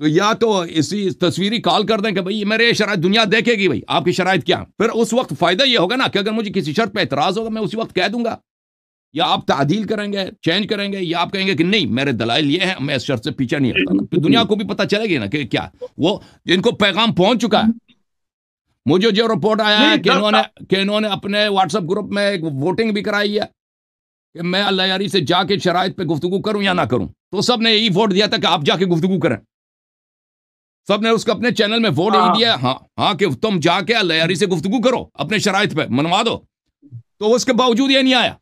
تو یا تو اسی تصویری کال کر دیں کہ بھائی میرے شرائط دنیا دیکھے گی بھائی آپ کی شرائط کیا، پھر اس وقت فائدہ یہ ہوگا نا کہ اگر مجھے کسی شرط پہ اعتراض ہوگا میں اسی وقت کہہ دوں گا، یا آپ تعدیل کریں گے، چینج کریں گے، یا آپ کہیں گے کہ نہیں میرے دلائل یہ ہیں، میں اس شرط سے پیچھے نہیں ہٹتا نا، پھر دنیا کو بھی پتہ چلے گی نا کہ کیا وہ جن کو پیغام پہنچ چکا ہے۔ مجھے جو رپورٹ آیا ہے کہ انہوں نے اپنے واٹس ایپ گروپ میں ایک ووٹنگ بھی کرائی ہے کہ میں اللہ یاری سے جا کے شرائط پہ گفتگو کروں یا نہ کروں، تو سب نے یہی ووٹ دیا تھا کہ آپ جا کے گفتگو کریں، سب نے اس کو اپنے چینل میں ووٹ یہی دیا، ہاں کہ تم جا کے اللہ یاری سے گفتگو کرو، اپنے شرائط پہ منوا دو، تو اس کے باوجود یہ نہیں آیا،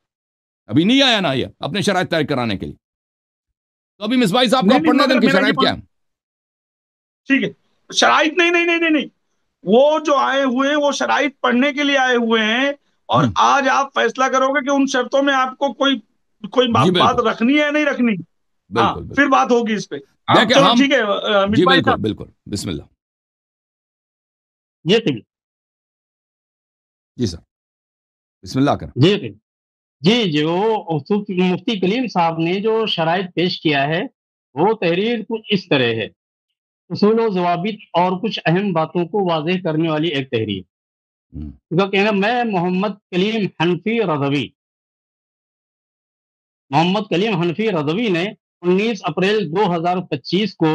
ابھی نہیں آیا نا یہ اپنے شرائط طے کرانے کے لیے۔ تو ابھی مصباحی صاحب کو پڑھنے دیں کہ شرائط کیا ہے؟ ٹھیک ہے، شرائط نہیں، وہ جو آئے ہوئے ہیں وہ شرائط پڑھنے کے لیے آئے ہوئے ہیں، اور آج آپ فیصلہ کرو گے کہ ان شرطوں میں آپ کو کوئی بات رکھنی ہے یا نہیں رکھنی، پھر بات ہوگی اس پہ۔ چلو ٹھیک ہے، جی بالکل بالکل، بسم اللہ۔ جی سر بسم اللہ کریں۔ جی وہ مفتی کلیم صاحب نے جو شرائط پیش کیا ہے وہ تحریر کچھ اس طرح ہے، اصول و ضوابط اور کچھ اہم باتوں کو واضح کرنے والی ایک تحریر۔ اس کا کہنا میں محمد کلیم حنفی رضوی نے 19 اپریل 2025 کو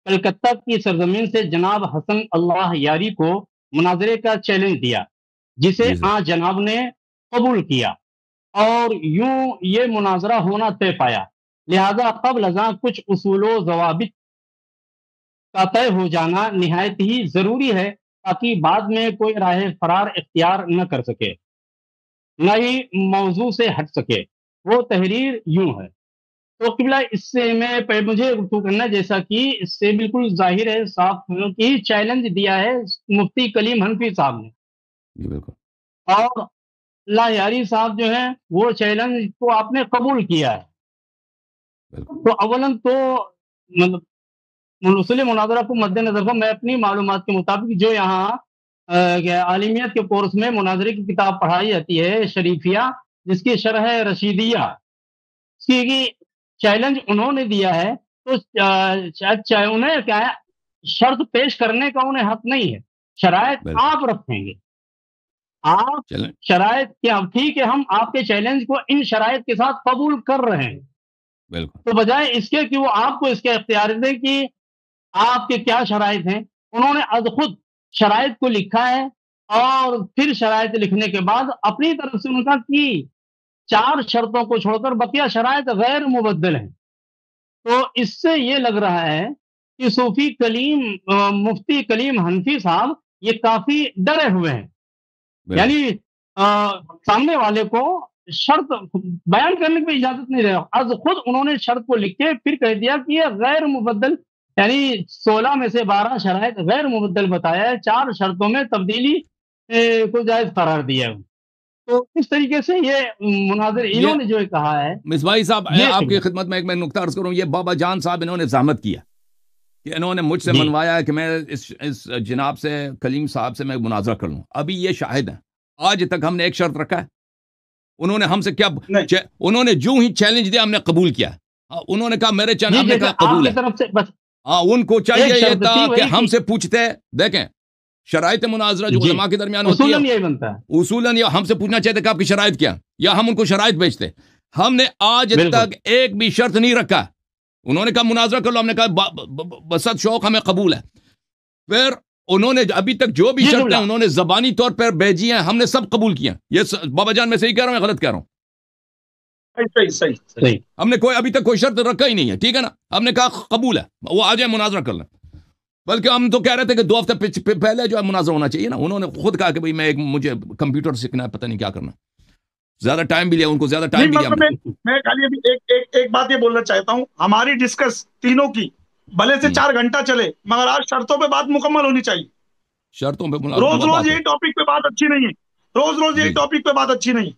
کلکتہ کی سرزمین سے جناب حسن اللہ یاری کو مناظرے کا چیلنج دیا، جسے جناب نے قبول کیا، اور یوں یہ مناظرہ ہونا طے پایا۔ لہذا قبل ازاں کچھ اصول و ضوابط کا طے ہو جانا نہایت ہی ضروری ہے، تاکہ بعد میں کوئی راہ فرار اختیار نہ کر سکے، نہ ہی موضوع سے ہٹ سکے۔ وہ تحریر یوں ہے۔ تو قبلہ اس سے میں مجھے گفتگو کرنا، جیسا کہ اس سے بالکل ظاہر ہے، صاف کہ چیلنج دیا ہے مفتی کلیم حنفی صاحب نے، اور اللہ یاری صاحب جو ہیں وہ چیلنج کو آپ نے قبول کیا ہے۔ تو اولاً تو اصول مناظرہ کو مد نظر کو میں اپنی معلومات کے مطابق جو یہاں عالمیت کے کورس میں مناظرے کی کتاب پڑھائی جاتی ہے شریفیہ، جس کی شرح رشیدیہ، اس کی چیلنج انہوں نے دیا ہے، تو انہیں کیا ہے، شرط پیش کرنے کا انہیں حق نہیں ہے، شرائط آپ رکھیں گے، آپ شرائط کیا، ٹھیک ہے ہم آپ کے چیلنج کو ان شرائط کے ساتھ قبول کر رہے ہیں، تو بجائے اس کے کہ وہ آپ کو اس کے اختیار دیں کہ آپ کے کیا شرائط ہیں، انہوں نے از خود شرائط کو لکھا ہے، اور پھر شرائط لکھنے کے بعد اپنی طرف سے ان کا کی 4 شرطوں کو چھوڑ کر بقیہ شرائط غیر مبدل ہیں۔ تو اس سے یہ لگ رہا ہے کہ مفتی کلیم حنفی صاحب یہ کافی ڈرے ہوئے ہیں، یعنی سامنے والے کو شرط بیان کرنے کی اجازت نہیں رہا، از خود انہوں نے شرط کو لکھ کے پھر کہہ دیا کہ یہ غیر مبدل، یعنی 16 میں سے 12 شرائط غیر مبدل بتایا ہے، 4 شرطوں میں تبدیلی کو جائز قرار دیا ہے۔ تو اس طریقے سے یہ مناظر انہوں نے جو کہا ہے۔ مصباحی صاحب آپ کی خدمت میں ایک نکتہ عرض کروں، یہ بابا جان صاحب انہوں نے زحمت کیا کہ انہوں نے مجھ سے منوایا کہ میں اس جناب سے کلیم صاحب سے میں مناظرہ کر لوں، ابھی یہ شاہد ہیں آج تک ہم نے ایک شرط رکھا ہے، انہوں نے ہم سے کیا، انہوں نے جو ہی چیلنج دیا ہم نے قبول کیا، انہوں نے کہا میرے چیلنج ہم نے کہا قبول ہے، ان کو چاہیے یہ تھا کہ ہم سے پوچھتے، دیکھیں شرائط مناظرہ جو علماء کے درمیان ہوتی ہے اصولاً ہم سے پوچھنا چاہتے کہ آپ کی شرائط کیا، یا ہم ان کو شرائط بیچتے، ہم نے آج تک ایک بھی شرط نہیں رکھا، انہوں نے کہا مناظرہ کر لو، ہم نے کہا بسط شوق ہمیں قبول ہے، پھر انہوں نے ابھی تک جو بھی شرطیں انہوں نے زبانی طور پر بھیجی ہیں ہم نے سب قبول کیا، یہ بابا جان میں صحیح کہہ رہا ہوں یا غلط کہہ رہا ہوں؟ صحیح، ہم نے ابھی تک کوئی شرط رکھا ہی نہیں ہے، ٹھیک ہے نا، ہم نے کہا قبول ہے، وہ آ جائے مناظرہ کر لیں، بلکہ ہم تو کہہ رہے تھے کہ 2 ہفتے پہلے جو ہے مناظرہ ہونا چاہیے نا، انہوں نے خود کہا کہ بھائی مجھے کمپیوٹر سیکھنا ہے، پتہ نہیں کیا کرنا، زیادہ ٹائم بھی لیا ان کو، زیادہ ٹائم بھی لیا۔ میں خالی ابھی ایک بات یہ بولنا چاہتا ہوں، ہماری ڈسکس تینوں کی بھلے سے 4 گھنٹہ چلے، مگر آج شرطوں پہ بات مکمل ہونی چاہیے، شرطوں پہ روز یہی ٹاپک پہ بات اچھی نہیں ہے، روز یہی ٹاپک پہ بات اچھی نہیں،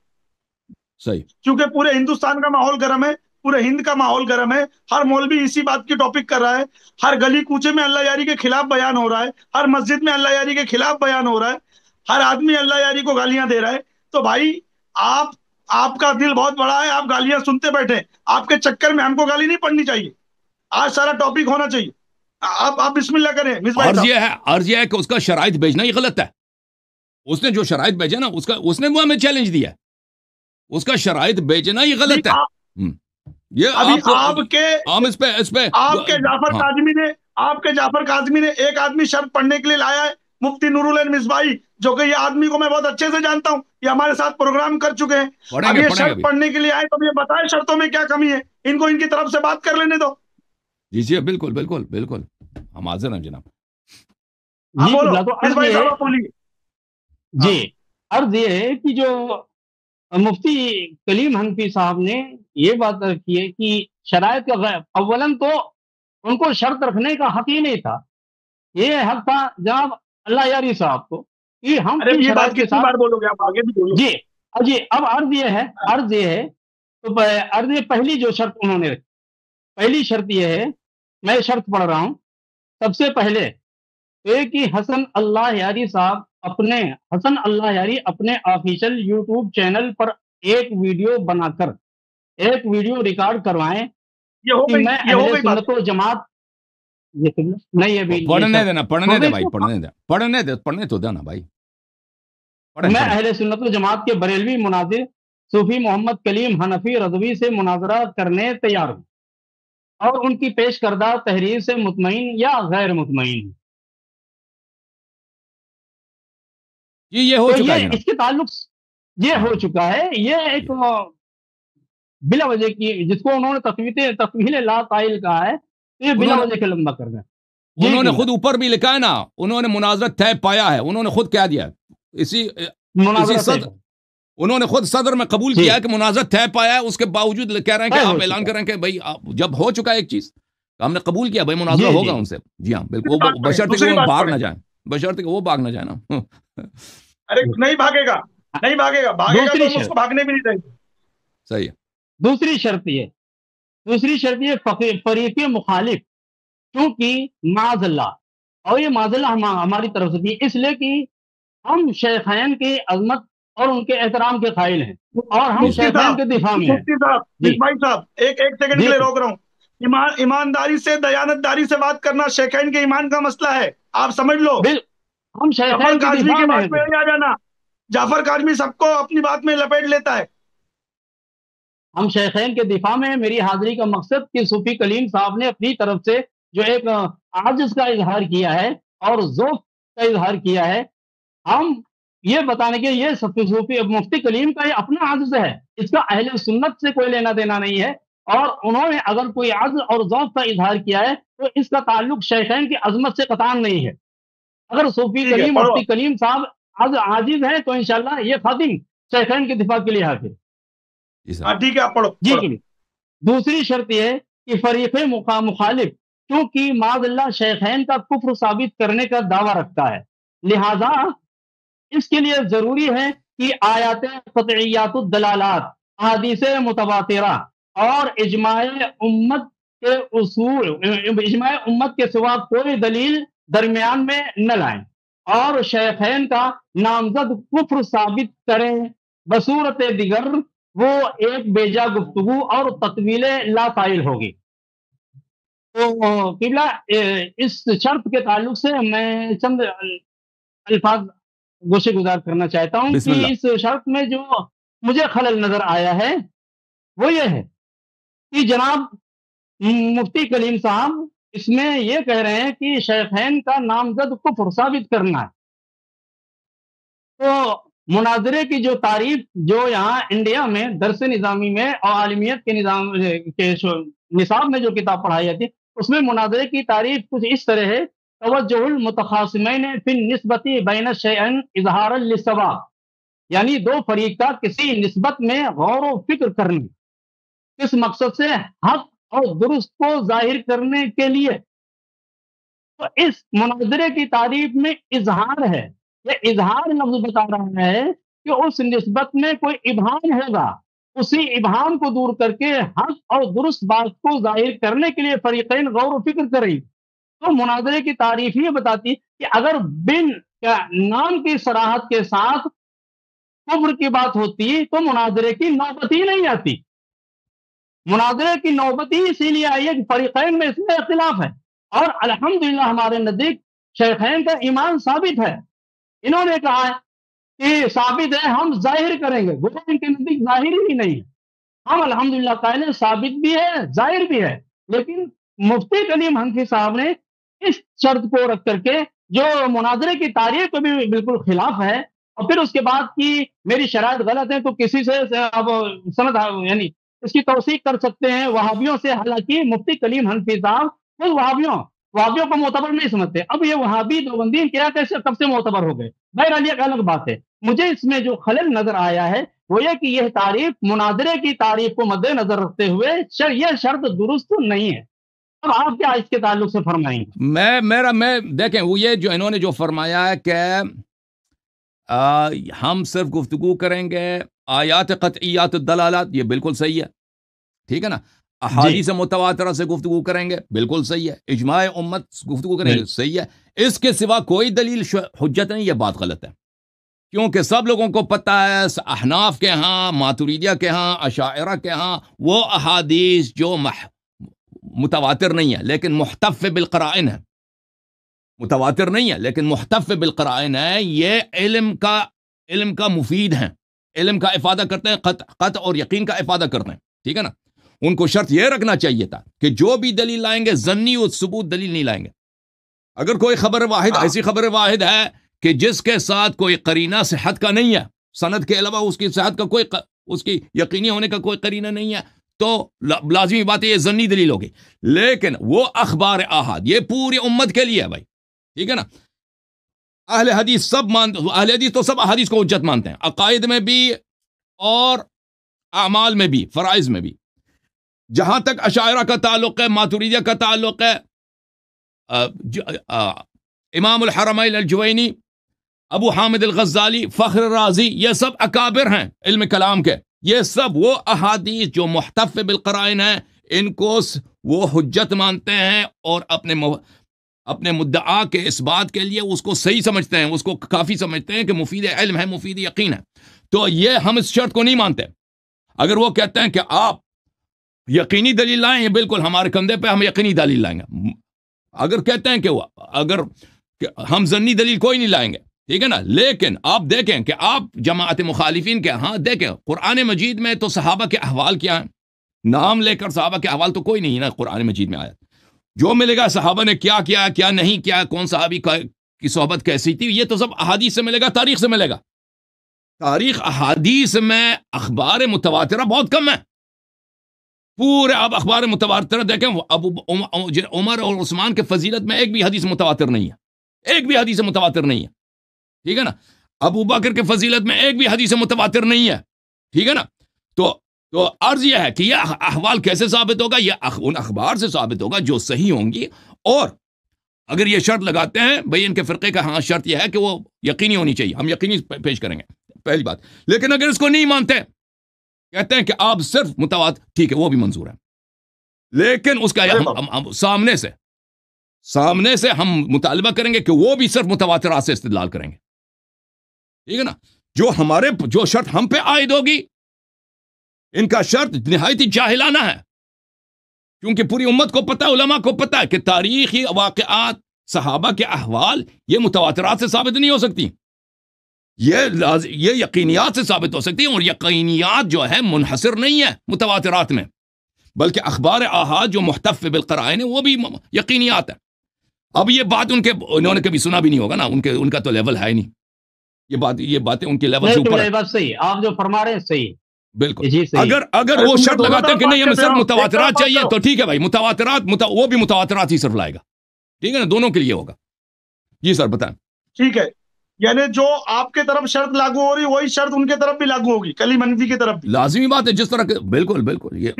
صحیح، کیونکہ پورے ہندوستان کا ماحول گرم ہے، پورے ہند کا ماحول گرم ہے، ہر مولوی اسی بات کی ٹاپک کر رہا ہے، ہر گلی کوچے میں اللہ یاری کے خلاف بیان ہو رہا ہے، ہر مسجد میں اللہ یاری کے خلاف بیان ہو رہا ہے، ہر آدمی اللہ یاری کو گالیاں دے رہا ہے، تو بھائی آپ کا دل بہت بڑا ہے، آپ گالیاں سنتے بیٹھے، آپ کے چکر میں ہم کو گالی نہیں پڑنی چاہیے، آج سارا ٹاپک ہونا چاہیے۔ آپ بسم اللہ کریں مصباح صاحب. عرض یہ ہے کہ اس کا شرائط بھیجنا ہی غلط ہے. اس نے جو شرائط بھیجا نا اس نے وہ ہمیں چیلنج دیا ہے. اس کا شرائط بھیجنا ہی غلط ہے. یہ ابھی ہم اس پہ آپ کے جعفر کاظمی نے ایک آدمی شرط پڑھنے کے لیے لایا ہے، مفتی نور العین مصباحی، جو کہ یہ آدمی کو میں بہت اچھے سے جانتا ہوں، یہ ہمارے ساتھ پروگرام کر چکے ہیں. اب یہ شرط پڑھنے کے لیے آئے تو یہ بتائیں شرطوں میں کیا کمی ہے، ان کو ان کی طرف سے بات کر لینے دو. جی جی بالکل بالکل بالکل ہم حاضر ہیں جناب. جی عرض یہ ہے کہ جو مفتی کلیم حنفی صاحب نے یہ بات رکھی ہے کہ شرائط کا اولاً تو ان کو شرط رکھنے کا حق ہی نہیں تھا. یہ حق تھا جناب اللہ یاری صاحب کو کہ ہم ارے یہ بات کتنی بار بولو گے آپ، آگے بھی بولو. جی اب عرض یہ ہے تو عرض یہ پہلی جو شرط انہوں نے رکھی، پہلی شرط یہ ہے، میں شرط پڑھ رہا ہوں. سب سے پہلے کہ حسن اللہ یاری صاحب اپنے آفیشل یوٹیوب چینل پر ایک ویڈیو بنا کر ایک ویڈیو ریکارڈ کروائیں کہ میں اہل سنت و جماعت نہیں ابھی پڑھنے تو دینا بھائی. میں اہل سنت و جماعت کے بریلوی مناظر صوفی محمد کلیم حنفی رضوی سے مناظرہ کرنے تیار ہوں اور ان کی پیش کردہ تحریر سے مطمئن یا غیر مطمئن ہوں. یہ ہو چکا ہے، اس کے تعلق یہ ہو چکا ہے. یہ ایک بلا وجہ کی جس کو انہوں نے تفویل لا قائل کہا ہے، یہ بلا وجہ کے لمبا کر دیں. انہوں نے خود اوپر بھی لکھا ہے نا، انہوں نے مناظرہ طے پایا ہے، انہوں نے خود کہہ دیا انہوں نے خود صدر میں قبول کیا ہے کہ مناظرہ طے پایا ہے. اس کے باوجود کہہ رہے ہیں کہ آپ اعلان کریں کہ بھائی جب ہو چکا ہے ایک چیز ہم نے قبول کیا بھائی مناظرہ ہوگا ان سے. جی ہاں بالکل، بشرطے کہ وہ بھاگ نہ جائیں نا. ارے نہیں بھاگے گا تو اس کو بھاگنے بھی نہیں دیں گے. صحیح ہے. دوسری شرط یہ فریق مخالف، کیونکہ معاذ اللہ، اور یہ معاذ اللہ ہماری طرف سے بھی اس لیے کہ ہم شیخین کی عظمت اور ان کے احترام کے قائل ہیں اور ہم شیخین کے دفاع میں ہیں. مصباحی صاحب ایک سیکنڈ کے لیے روک رہا ہوں. ایمانداری سے دیانتداری سے بات کرنا شیخین کے ایمان کا مسئلہ ہے، آپ سمجھ لو. ہم شیخین کے دفاع میں ہیں. آ جانا جعفر کاظمی سب کو اپنی بات میں لپیٹ لیتا ہے. ہم شیخین کے دفاع میں. میری حاضری کا مقصد کہ صوفی کلیم صاحب نے اپنی طرف سے جو ایک عاجز کا اظہار کیا ہے اور ذوق کا اظہار کیا ہے، ہم یہ بتانے کے یہ صوفی مفتی کلیم کا یہ اپنا عاجز ہے، اس کا اہل سنت سے کوئی لینا دینا نہیں ہے. اور انہوں نے اگر کوئی عاجز اور ذوق کا اظہار کیا ہے تو اس کا تعلق شیخین کی عظمت سے قطعاً نہیں ہے. اگر صوفی کلیم مفتی کلیم صاحب عاجز ہیں تو انشاءاللہ یہ خادم شیخین کے دفاع کے لیے حاضر. ٹھیک ہے آپ پڑھو. جی دوسری شرط یہ ہے کہ فریق مخالف کیونکہ معاذ اللہ شیخین کا کفر ثابت کرنے کا دعویٰ رکھتا ہے، لہذا اس کے لیے ضروری ہے کہ آیات قطعیات الدلالات، احادیث متواترہ اور اجماع امت کے سوا کوئی دلیل درمیان میں نہ لائیں اور شیخین کا نامزد کفر ثابت کریں. بصورت دیگر وہ ایک بیجا گفتگو اور تطویل لا قائل ہوگی. تو قبلہ اس شرط کے تعلق سے میں چند الفاظ گوشے گزار کرنا چاہتا ہوں کہ اس شرط میں جو مجھے خلل نظر آیا ہے وہ یہ ہے کہ جناب مفتی کلیم صاحب اس میں یہ کہہ رہے ہیں کہ شیخین کا نامزد کفر ثابت کرنا ہے. تو مناظرے کی جو تعریف جو یہاں انڈیا میں درس نظامی میں اور عالمیت کے نصاب میں جو کتاب پڑھائی جاتی ہے اس میں مناظرے کی تعریف کچھ اس طرح ہے: توجہ المتخاصمین فی النسبت بین الشیئین اظہارا للصواب، یعنی دو فریق کا کسی نسبت میں غور و فکر کرنے، کس مقصد سے؟ حق اور درست کو ظاہر کرنے کے لیے. تو اس مناظرے کی تعریف میں اظہار ہے. یہ اظہار لفظ بتا رہا ہے کہ اس نسبت میں کوئی ابہام ہوگا، اسی ابہام کو دور کر کے حق اور درست بات کو ظاہر کرنے کے لیے فریقین غور و فکر کریں. تو مناظرے کی تعریف یہ بتاتی کہ اگر بن نام کی صراحت کے ساتھ کفر کی بات ہوتی تو مناظرے کی نوبت ہی نہیں آتی. مناظرے کی نوبت ہی اسی لیے آئی ہے کہ فریقین میں اس میں اختلاف ہے. اور الحمدللہ ہمارے نزدیک شیخین کا ایمان ثابت ہے. انہوں نے کہا ہے کہ ثابت ہے، ہم ظاہر کریں گے. وہ ان کے نزدیک ظاہر ہی نہیں ہے. ہم الحمدللہ قائل ہیں ثابت بھی ہے، ظاہر بھی ہے. لیکن مفتی کلیم حنفی صاحب نے اس شرط کو رکھ کر کے، جو مناظرے کی تاریخ کو بھی بالکل خلاف ہے، اور پھر اس کے بعد کی میری شرائط غلط ہے تو کسی سے اب سند یعنی اس کی توثیق کر سکتے ہیں وہابیوں سے. حالانکہ مفتی کلیم حنفی صاحب خود وہابیوں کو معتبر نہیں سمجھتے. اب یہ وہابی دیوبندی کیا کیسے کب سے معتبر ہو گئے؟ بہرحال یہ ایک الگ بات ہے. مجھے اس میں جو خلل نظر آیا ہے وہ یہ کہ یہ تعریف مناظرے کی تعریف کو مد نظر رکھتے ہوئے یہ شرط درست نہیں ہے. اب آپ کیا اس کے تعلق سے فرمائیں گے؟ میں دیکھیں، وہ یہ جو انہوں نے جو فرمایا ہے کہ ہم صرف گفتگو کریں گے آیات قطعیات الدلالات، یہ بالکل صحیح ہے، ٹھیک ہے نا. احادیث متواترہ سے گفتگو کریں گے، بالکل صحیح ہے. اجماع امت گفتگو کریں گے، صحیح ہے. اس کے سوا کوئی دلیل حجت نہیں، یہ بات غلط ہے. کیونکہ سب لوگوں کو پتہ ہے احناف کے ہاں، ماتریدیہ کے ہاں، اشاعرہ کے ہاں وہ احادیث جو متواتر نہیں ہے لیکن محتف بالقرائن ہے. متواتر نہیں ہے لیکن محتف بالقرائن ہے. یہ علم کا مفید ہیں، علم کا افادہ کرتے ہیں، قطع اور یقین کا افادہ کرتے ہیں، ٹھیک ہے نا. ان کو شرط یہ رکھنا چاہیے تھا کہ جو بھی دلیل لائیں گے ظنی و ثبوت دلیل نہیں لائیں گے. اگر کوئی خبر واحد ایسی خبر واحد ہے کہ جس کے ساتھ کوئی قرینہ صحت کا نہیں ہے، سند کے علاوہ اس کی صحت کا کوئی اس کی یقینی ہونے کا کوئی قرینہ نہیں ہے، تو لازمی بات ہے یہ ظنی دلیل ہوگی. لیکن وہ اخبار احاد یہ پوری امت کے لیے ہے بھائی، ٹھیک ہے نا. اہل حدیث سب اہل حدیث تو سب احادیث کو حجت مانتے ہیں، عقائد میں بھی اور اعمال میں بھی، فرائض میں بھی. جہاں تک اشاعرہ کا تعلق ہے، ماتریدیہ کا تعلق ہے، امام الحرمین الجوینی، ابو حامد الغزالی، فخر رازی، یہ سب اکابر ہیں علم کلام کے. یہ سب وہ احادیث جو محتف بالقرائن ہیں ان کو وہ حجت مانتے ہیں اور اپنے مدعا کے اس بات کے لیے اس کو صحیح سمجھتے ہیں، اس کو کافی سمجھتے ہیں کہ مفید علم ہے، مفید یقین ہے. تو یہ ہم اس شرط کو نہیں مانتے. اگر وہ کہتے ہیں کہ آپ یقینی دلیل لائیں، یہ بالکل ہمارے کندھے پہ، ہم یقینی دلیل لائیں گے. اگر کہتے ہیں کہ ہم ظنی دلیل کوئی نہیں لائیں گے، ٹھیک ہے نا. لیکن آپ دیکھیں کہ آپ جماعت مخالفین کے ہاں دیکھیں قرآن مجید میں تو صحابہ کے احوال کیا ہیں، نام لے کر صحابہ کے احوال تو کوئی نہیں نا قرآن مجید میں آیا. جو ملے گا صحابہ نے کیا کیا، کیا نہیں کیا، کون صحابی کی صحبت کیسی تھی، یہ تو سب احادیث سے ملے گا، تاریخ سے ملے گا. تاریخ احادیث میں اخبار متواترہ بہت کم ہے. پورے آپ اخبار متواترہ دیکھیں، عمر اور عثمان کے فضیلت میں ایک بھی حدیث متواتر نہیں ہے، ایک بھی حدیث متواتر نہیں ہے، ٹھیک ہے نا. ابو بکر کے فضیلت میں ایک بھی حدیث متواتر نہیں ہے، ٹھیک ہے نا. تو عرض یہ ہے کہ یہ احوال کیسے ثابت ہوگا؟ یہ ان اخبار سے ثابت ہوگا جو صحیح ہوں گی. اور اگر یہ شرط لگاتے ہیں بھئی ان کے فرقے کا ہاں شرط یہ ہے کہ وہ یقینی ہونی چاہیے، ہم یقینی پیش کریں گے، پہلی بات. لیکن اگر اس کو نہیں مانتے، کہتے ہیں کہ آپ صرف متواتر، ٹھیک ہے وہ بھی منظور ہے، لیکن اس کا ہم سامنے سے ہم مطالبہ کریں گے کہ وہ بھی صرف متواترات سے استدلال کریں گے، ٹھیک ہے نا. جو شرط ہم پہ عائد ہوگی، ان کا شرط نہایت جاہلانہ ہے، کیونکہ پوری امت کو پتہ ہے، علماء کو پتہ ہے کہ تاریخی واقعات، صحابہ کے احوال یہ متواترات سے ثابت نہیں ہو سکتی، یہ یقینیات سے ثابت ہو سکتی ہیں. اور یقینیات جو ہے منحصر نہیں ہے متواترات میں، بلکہ اخبار احاد جو محتف بالقرائن وہ بھی یقینیات ہے. اب یہ بات انہوں نے کبھی سنا بھی نہیں ہوگا نا، ان کا تو لیول ہے ہی نہیں. یہ باتیں ان کے لیول سے اوپر ہے. صحیح آپ جو فرما رہے ہیں صحیح، بالکل. اگر وہ شرط لگاتے ہیں کہ نہیں ہمیں صرف متواترات چاہیے، تو ٹھیک ہے بھائی، متواترات وہ بھی متواترات ہی صرف لائے گا، ٹھیک ہے نا، دونوں کے لیے ہوگا. جی سر بتائیں. ٹھیک ہے، یعنی جو آپ کے طرف شرط لاگو ہو رہی وہی شرط ان کے طرف بھی لاگو ہوگی، کلیم حنفی کی طرف بھی. لازمی بات ہے، جس طرح بالکل یہ.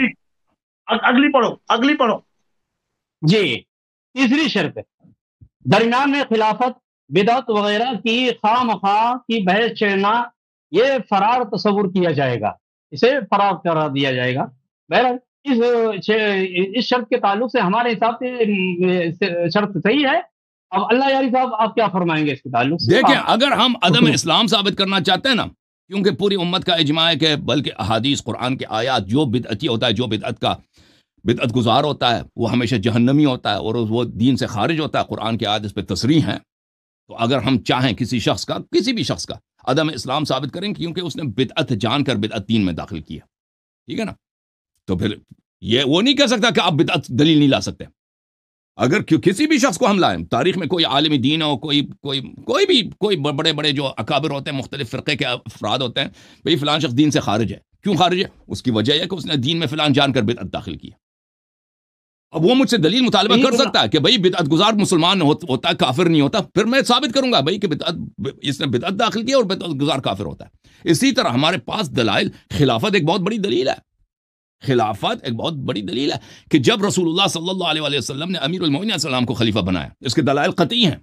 اگلی پڑھو. جی، تیسری شرط، درمیان میں خلافت، بدعت وغیرہ کی خواہ مخواہ کی بحث چھیڑنا، یہ فرار تصور کیا جائے گا، اسے فرار قرار دیا جائے گا. بہرحال اس شرط کے تعلق سے ہمارے حساب سے شرط صحیح ہے. اب اللہ یاری صاحب آپ کیا فرمائیں گے اس کے تعلق سے؟ دیکھیں، اگر ہم عدم اسلام ثابت کرنا چاہتے ہیں نا، کیونکہ پوری امت کا اجماع ہے کہ بلکہ احادیث قرآن کے آیات جو بدعتی ہوتا ہے، جو بدعت کا بدعت گزار ہوتا ہے وہ ہمیشہ جہنمی ہوتا ہے اور وہ دین سے خارج ہوتا ہے. قرآن کی آیات اس پہ تصریح ہیں. تو اگر ہم چاہیں کسی شخص کا کسی بھی شخص کا عدم اسلام ثابت کریں کیونکہ اس نے بدعت جان کر بدعت دین میں داخل کیا, ٹھیک ہے نا, تو پھر یہ وہ نہیں کہہ سکتا کہ آپ بدعت دلیل نہیں لا سکتے. اگر کسی بھی شخص کو ہم لائیں, تاریخ میں کوئی عالم دین ہو, کوئی بڑے بڑے جو اکابر ہوتے ہیں, مختلف فرقے کے افراد ہوتے ہیں, بھئی فلان شخص دین سے خارج ہے. کیوں خارج ہے؟ اس کی وجہ یہ ہے کہ اس نے دین میں فلان جان کر بدعت داخل کیا. اب وہ مجھ سے دلیل مطالبہ کر سکتا ہے کہ بھئی بدعت گزار مسلمان ہوتا ہے, کافر نہیں ہوتا. پھر میں ثابت کروں گا بھئی کہ اس نے بدعت داخل کیا اور بدعت گزار کافر ہوتا ہے. اسی طرح ہمارے پاس دلائل, خلافت ایک بہت بڑی دلیل ہے. خلافت ایک بہت بڑی دلیل ہے کہ جب رسول اللہ صلی اللہ علیہ وسلم نے امیر المومنین علیہ السلام کو خلیفہ بنایا, اس کے دلائل قطعی ہیں.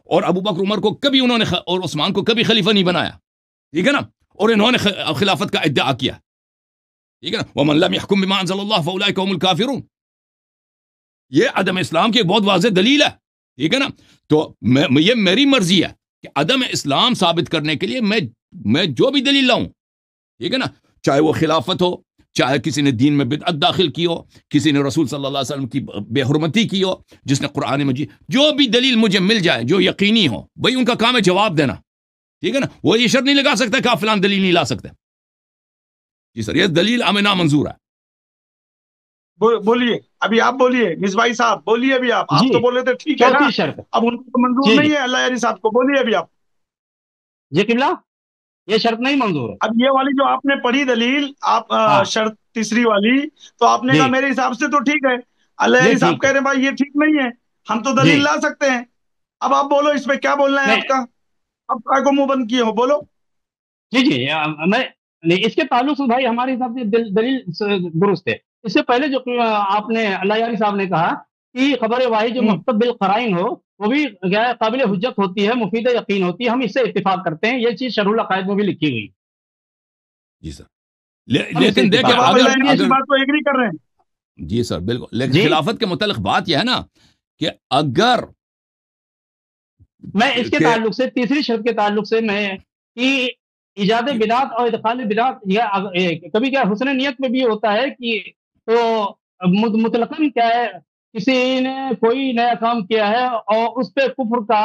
اور ابو بکر عمر کو کبھی انہوں نے اور عثمان کو کبھی خلیفہ نہیں بنایا, ٹھیک ہے نا, اور انہوں نے خلافت کا ادعا کیا, ٹھیک ہے نا. ومن لم يحكم بما انزل الله فاولئك هم الكافرون. یہ عدم اسلام کی ایک بہت واضح دلیل ہے, ٹھیک ہے نا. تو یہ میری مرضی ہے کہ عدم اسلام ثابت کرنے کے لیے میں جو بھی دلیل لاؤں, ٹھیک ہے نا, چاہے وہ خلافت ہو, چاہے کسی نے دین میں بدعت داخل کی ہو, کسی نے رسول صلی اللہ علیہ وسلم کی بے حرمتی کی ہو, جس نے قرآن مجید, جو بھی دلیل مجھے مل جائے جو یقینی ہو, بھئی ان کا کام ہے جواب دینا, ٹھیک ہے نا. وہ یہ شرط نہیں لگا سکتا کہ آپ فلان دلیل نہیں لا سکتے. جی سر, یہ دلیل ہمیں نامنظور ہے. بولیے, ابھی آپ بولیے مصباحی صاحب, بولیے ابھی آپ تو بول رہے تھے ٹھیک ہے نا, اب ان کو منظور نہیں ہے اللہ یاری صاحب کو, بولیے ابھی آپ. جی قبلہ, یہ شرط نہیں منظور ہے. اب یہ والی جو آپ نے پڑھی دلیل, آپ شرط تیسری والی, تو آپ نے کہا میرے حساب سے تو ٹھیک ہے. اللہ یاری صاحب کہہ رہے ہیں بھائی یہ ٹھیک نہیں ہے, ہم تو دلیل لا سکتے ہیں. اب آپ بولو اس پہ کیا بولنا ہے آپ کا, اب کا کو منہ بند کیے ہو, بولو. جی میں اس کے تعلق سے بھائی ہمارے حساب سے دلیل درست ہے. اس سے پہلے جو آپ نے اللہ یاری صاحب نے کہا کہ خبر واحد جو مکتب بالقرائن ہو وہ بھی قابل حجت ہوتی ہے, مفید یقین ہوتی ہے, ہم اس سے اتفاق کرتے ہیں. یہ چیز شرح العقائد میں بھی لکھی ہوئی. جی سر, لیکن دیکھیں اگر بات تو ایگری کر رہے ہیں. جی سر بالکل, لیکن خلافت کے متعلق بات یہ ہے نا کہ اگر میں اس کے تعلق سے تیسری شرط کے تعلق سے میں کہ ایجاد بدعت اور ادخال بدعت کبھی کیا حسن نیت میں بھی ہوتا ہے کہ تو مطلقاً کیا ہے, کسی نے کوئی نیا کام کیا ہے اور اس پہ کفر کا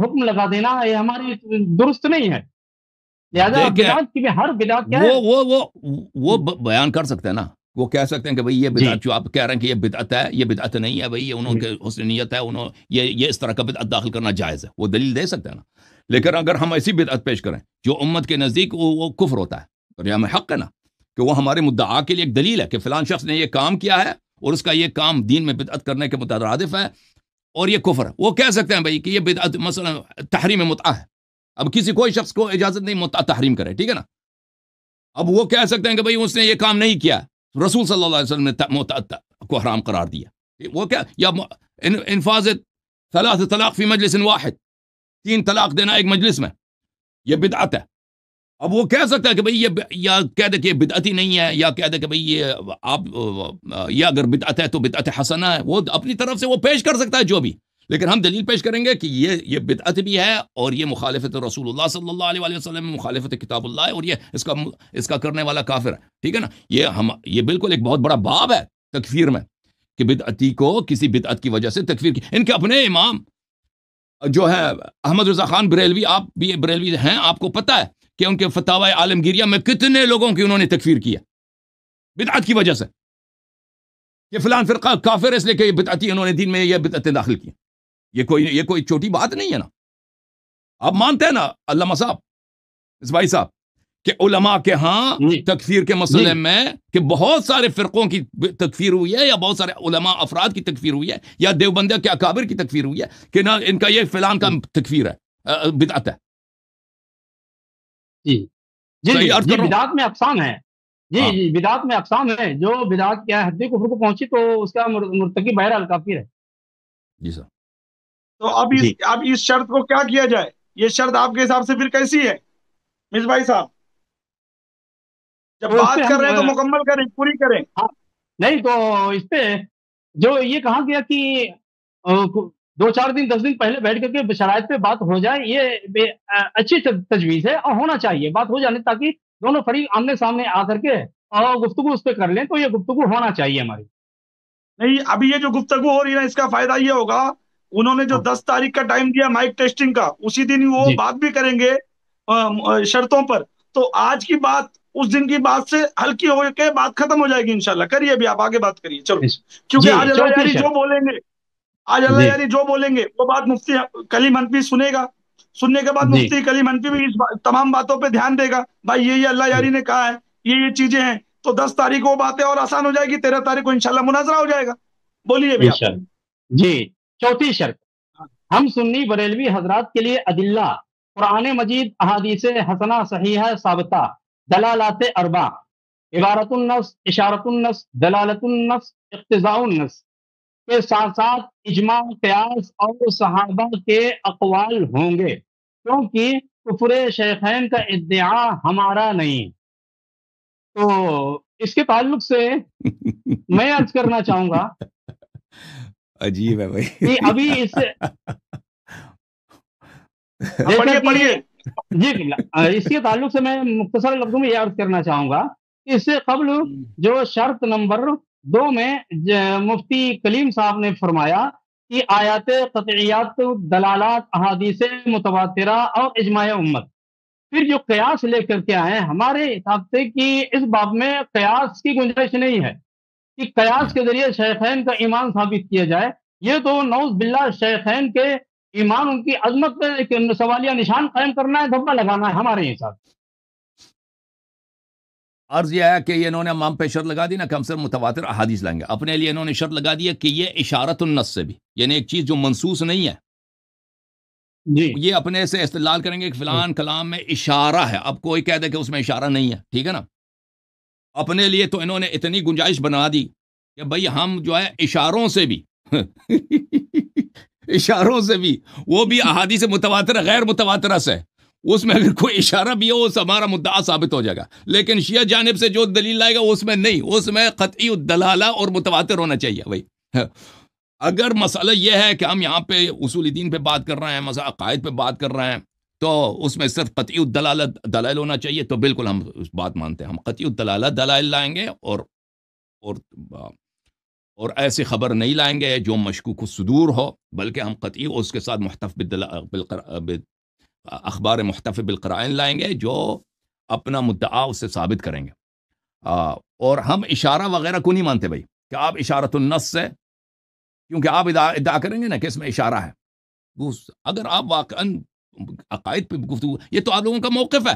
حکم لگا دینا یہ ہماری درست نہیں ہے. لہذا بدعت کی ہر بدعت کیا ہے وہ بیان کر سکتے ہیں نا, وہ کہہ سکتے ہیں کہ بھئی یہ بدعت جو آپ کہہ رہے ہیں کہ یہ بدعت ہے, یہ بدعت نہیں ہے, بھئی یہ انہوں کے حسن نیت ہے, یہ اس طرح کا بدعت داخل کرنا جائز ہے, وہ دلیل دے سکتے ہیں نا. لیکن اگر ہم ایسی بدعت پیش کریں جو امت کے نزدیک وہ کفر ہوتا ہے, اور یہ ہمیں حق ہے نا کہ وہ ہمارے مدعا کے لیے ایک دلیل ہے کہ فلان شخص نے یہ کام کیا ہے اور اس کا یہ کام دین میں بدعت کرنے کے مترادف ہے اور یہ کفر ہے. وہ کہہ سکتے ہیں بھئی کہ یہ بدعت مثلا تحریم متعہ ہے. اب کسی کوئی شخص کو اجازت نہیں متعہ تحریم کرے, ٹھیک ہے نا. اب وہ کہہ سکتے ہیں کہ بھئی اس نے یہ کام نہیں کیا, رسول صلی اللہ علیہ وسلم نے متعہ کو حرام قرار دیا. وہ کیا, یا انفاذ 3 طلاق فی مجلس واحد, 3 طلاق دینا ایک مجلس میں, یہ بدعت ہے. اب وہ کہہ سکتا ہے کہ بھئی یہ, یا کہہ دے کہ یہ بدعت ہی نہیں ہے, یا کہہ دے کہ بھئی یہ آپ یہ اگر بدعت ہے تو بدعت حسنہ ہے. وہ اپنی طرف سے وہ پیش کر سکتا ہے جو بھی, لیکن ہم دلیل پیش کریں گے کہ یہ بدعت بھی ہے اور یہ مخالفت رسول اللہ صلی اللہ علیہ وسلم, مخالفت کتاب اللہ ہے, اور یہ اس کا کرنے والا کافر ہے, ٹھیک ہے نا. یہ بالکل ایک بہت بڑا باب ہے تکفیر میں کہ بدعتی کو کسی بدعت کی وجہ سے تکفیر کی. ان کے اپنے امام جو ہے احمد رضا خان بریلوی, آپ بھی بریلوی ہیں, آپ کو پتہ ہے کہ ان کے فتاوی عالمگیریہ میں کتنے لوگوں کی انہوں نے تکفیر کیا بدعت کی وجہ سے, کہ فلان فرقہ کافر اس لیے کہ یہ بدعتی, انہوں نے دین میں یہ بدعتیں داخل کی. یہ کوئی چھوٹی بات نہیں ہے نا. آپ مانتے ہیں نا علامہ صاحب, مصباحی صاحب, کہ علماء کے ہاں تکفیر کے مسئلے میں کہ بہت سارے فرقوں کی تکفیر ہوئی ہے, یا بہت سارے علماء افراد کی تکفیر ہوئی ہے, یا دیوبندیہ کے اکابر کی تکفیر ہوئی ہے کہ نہ ان کا یہ فلان کا تکفیر ہے, بدعت ہے. جی بدعت میں اقسام ہیں. جی بدعت میں اقسام ہیں. جو بدعت کیا ہے حد کفر کو پہنچی تو اس کا مرتکب بہرحال کافر ہے. جی سر. تو اب اس شرط کو کیا کیا جائے؟ یہ شرط آپ کے حساب سے پھر کیسی ہے مصباحی صاحب؟ جب بات کر رہے ہیں تو مکمل کریں, پوری کریں. نہیں تو اس پہ جو یہ کہا گیا کہ 2-4 دن 10 دن پہلے بیٹھ کر کے شرائط پہ بات ہو جائے, یہ اچھی تجویز ہے اور ہونا چاہیے. بات ہو جانے تاکہ دونوں فریق آمنے سامنے آ کر کے اور گفتگو اس پہ کر لیں تو یہ گفتگو ہونا چاہیے ہماری. نہیں ابھی یہ جو گفتگو ہو رہی ہے نا، اس کا فائدہ یہ ہوگا، انہوں نے جو ہاں 10 تاریخ کا ٹائم دیا مائک ٹیسٹنگ کا، اسی دن ہی وہ جی بات بھی کریں گے شرطوں پر. تو آج کی بات اس دن کی بات سے ہلکی ہو کے بات ختم ہو جائے گی انشاءاللہ. کریے ابھی آپ آگے بات کریے چلو، کیونکہ جی آج اللہ چوتھی یاری جو شرط. بولیں گے، آج اللہ جی یاری جو بولیں گے وہ بات مفتی کلیم حنفی سنے گا. سننے کے بعد جی مفتی کلیم حنفی بھی اس تمام باتوں پہ دھیان دے گا. بھائی یہ اللہ جی یاری نے کہا ہے، یہ چیزیں ہیں. تو 10 تاریخ کو وہ باتیں اور آسان ہو جائے گی، 13 تاریخ کو انشاءاللہ مناظرہ ہو جائے گا. بولیے بھی آپ. انشاءاللہ. جی چوتھی شرط. ہم سنی بریلوی حضرات کے لیے ادلہ قرآن مجید، احادیث حسنہ صحیحہ ثابتہ، دلالات اربع، عبارت النص، اشارت النص، دلالت النص، اقتضاء النص کے ساتھ ساتھ اجماع، قیاس اور صحابہ کے اقوال ہوں گے، کیونکہ کفر شیخین کا ادعا ہمارا نہیں. تو اس کے تعلق سے میں عرض کرنا چاہوں گا عجیب ہے کہ بھائی. ابھی اس اب جیسا پڑھیے کہ پڑھیے. جی اس کے تعلق سے میں مختصر لفظوں میں یہ عرض کرنا چاہوں گا کہ اس سے قبل جو شرط نمبر 2 میں مفتی کلیم صاحب نے فرمایا کہ آیات قطعیات، دلالات، احادیث متواترہ اور اجماع امت، پھر جو قیاس لے کر کے آئے ہیں ہمارے حساب سے کہ اس باب میں قیاس کی گنجائش نہیں ہے کہ قیاس کے ذریعے شیخین کا ایمان ثابت کیا جائے. یہ تو نعوذ باللہ شیخین کے ایمان، ان کی عظمت پہ ایک سوالیہ نشان قائم کرنا ہے، دھبا لگانا ہے ہمارے حساب. عرض یہ ہے کہ یہ انہوں نے ہم پہ شرط لگا دی نا کہ ہم صرف متواتر احادیث لائیں گے. اپنے لیے انہوں نے شرط لگا دی ہے کہ یہ اشارت النص سے بھی، یعنی ایک چیز جو منصوص نہیں ہے، جی یہ اپنے سے استدلال کریں گے کہ فلان کلام میں اشارہ ہے. اب کوئی کہہ دے کہ اس میں اشارہ نہیں ہے، ٹھیک ہے نا. اپنے لیے تو انہوں نے اتنی گنجائش بنا دی کہ بھئی ہم جو ہے اشاروں سے بھی اشاروں سے بھی، وہ بھی احادیث متواترہ غیر متواترہ سے، اس میں اگر کوئی اشارہ بھی ہو اس ہمارا مدعا ثابت ہو جائے گا. لیکن شیعہ جانب سے جو دلیل لائے گا اس میں نہیں، اس میں قطعی الدلالہ اور متواتر ہونا چاہیے. بھائی اگر مسئلہ یہ ہے کہ ہم یہاں پہ اصول دین پہ بات کر رہے ہیں، مسئلہ عقائد پہ بات کر رہے ہیں، تو اس میں صرف قطعی الدلالہ دلائل ہونا چاہیے، تو بالکل ہم اس بات مانتے ہیں. ہم قطعی الدلالہ دلائل لائیں گے اور اور ایسی خبر نہیں لائیں گے جو مشکوک الصدور ہو، بلکہ ہم قطعی اس کے ساتھ محتف اخبار محتف بالقرائن لائیں گے جو اپنا مدعا اس سے ثابت کریں گے. اور ہم اشارہ وغیرہ کو نہیں مانتے بھائی کہ آپ اشارت النص سے، کیونکہ آپ ادعا کریں گے نا کہ اس میں اشارہ ہے. اگر آپ واقعاً عقائد پہ گفتگو، یہ تو آپ لوگوں کا موقف ہے،